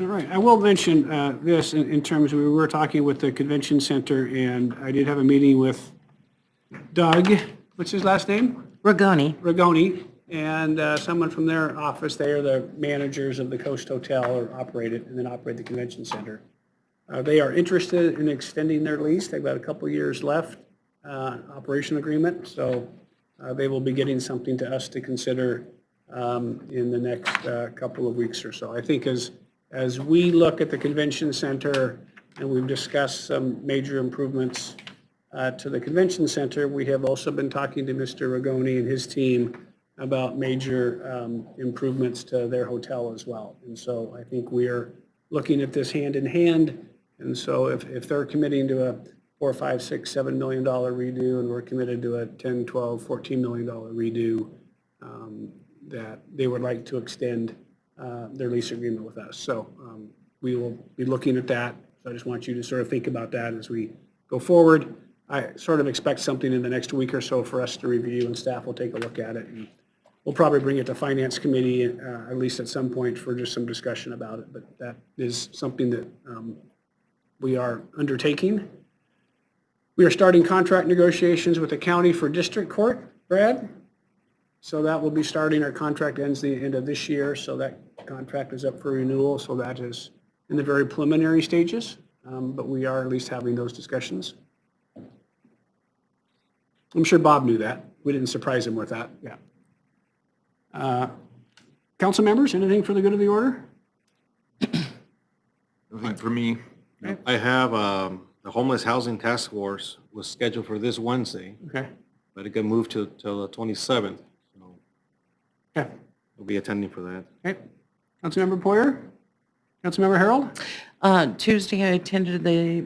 All right, I will mention this in terms of, we were talking with the convention center, and I did have a meeting with Doug, what's his last name? Ragoni, and someone from their office. They are the managers of the Coast Hotel, or operate it, and then operate the convention center. They are interested in extending their lease. They've got a couple years left, operation agreement, so they will be getting something to us to consider in the next couple of weeks or so. I think as we look at the convention center and we've discussed some major improvements to the convention center, we have also been talking to Mr. Ragoni and his team about major improvements to their hotel as well. And so I think we are looking at this hand in hand. And so if they're committing to a $4, $5, $6, $7 million redo, and we're committed to a $10, $12, $14 million redo, that they would like to extend their lease agreement with us. So we will be looking at that. So I just want you to sort of think about that as we go forward. I sort of expect something in the next week or so for us to review, and staff will take a look at it. And we'll probably bring it to Finance Committee at least at some point for just some discussion about it. But that is something that we are undertaking. We are starting contract negotiations with the county for district court, Brad. So that will be starting. Our contract ends the end of this year, so that contract is up for renewal. So that is in the very preliminary stages. but we are at least having those discussions. I'm sure Bob knew that. We didn't surprise him with that, yeah. Council members, anything for the good of the order? Nothing for me. I have, the Homeless Housing Task Force was scheduled for this Wednesday, Okay. but it got moved till the 27th. So Okay. we'll be attending for that. Okay. Councilmember Poyer? Councilmember Harold? Tuesday, I attended the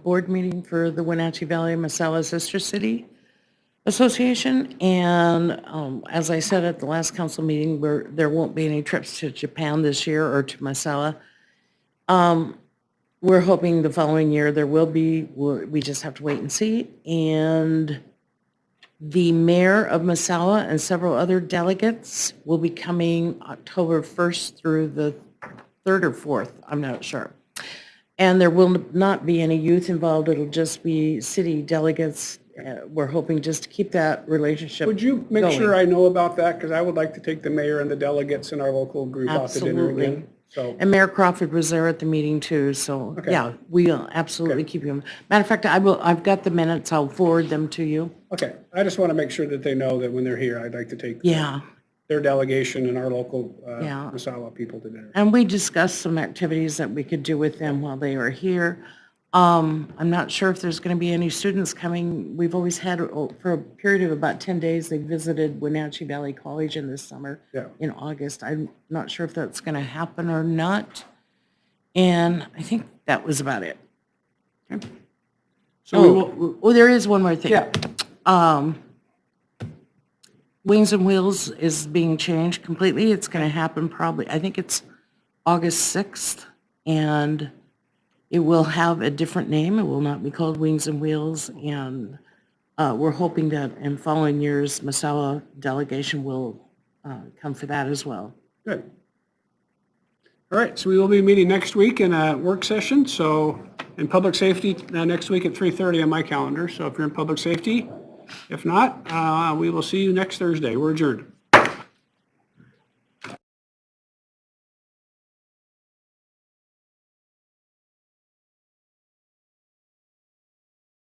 board meeting for the Wenatchee Valley Massawa Sister City Association, and as I said at the last council meeting, there won't be any trips to Japan this year or to Massawa. We're hoping the following year there will be. We just have to wait and see. And the mayor of Massawa and several other delegates will be coming October 1st through the 3rd or 4th, I'm not sure. And there will not be any youth involved, it'll just be city delegates. We're hoping just to keep that relationship Would you make going. sure I know about that? Because I would like to take the mayor and the delegates in our local group out to dinner Absolutely. again. So, And Mayor Crawford was there at the meeting too, so, Okay. yeah, we'll absolutely keep you. Matter of fact, I've got the minutes, I'll forward them to you. okay, I just want to make sure that they know that when they're here, I'd like to take Yeah, their delegation and our local Yeah. Massawa people to dinner. and we discussed some activities that we could do with them while they are here. I'm not sure if there's going to be any students coming. We've always had, for a period of about 10 days, they visited Wenatchee Valley College in the summer, Yeah. in August. I'm not sure if that's going to happen or not. And I think that was about it. So we will, Oh, there is one more thing. yeah, Wings and Wheels is being changed completely. It's going to happen probably, I think it's August 6th, and it will have a different name. It will not be called Wings and Wheels, and we're hoping that in following years, Massawa delegation will come for that as well. good. All right, so we will be meeting next week in a work session, so in public safety, next week at 3:30 on my calendar, so if you're in public safety, if not, we will see you next Thursday. We're adjourned.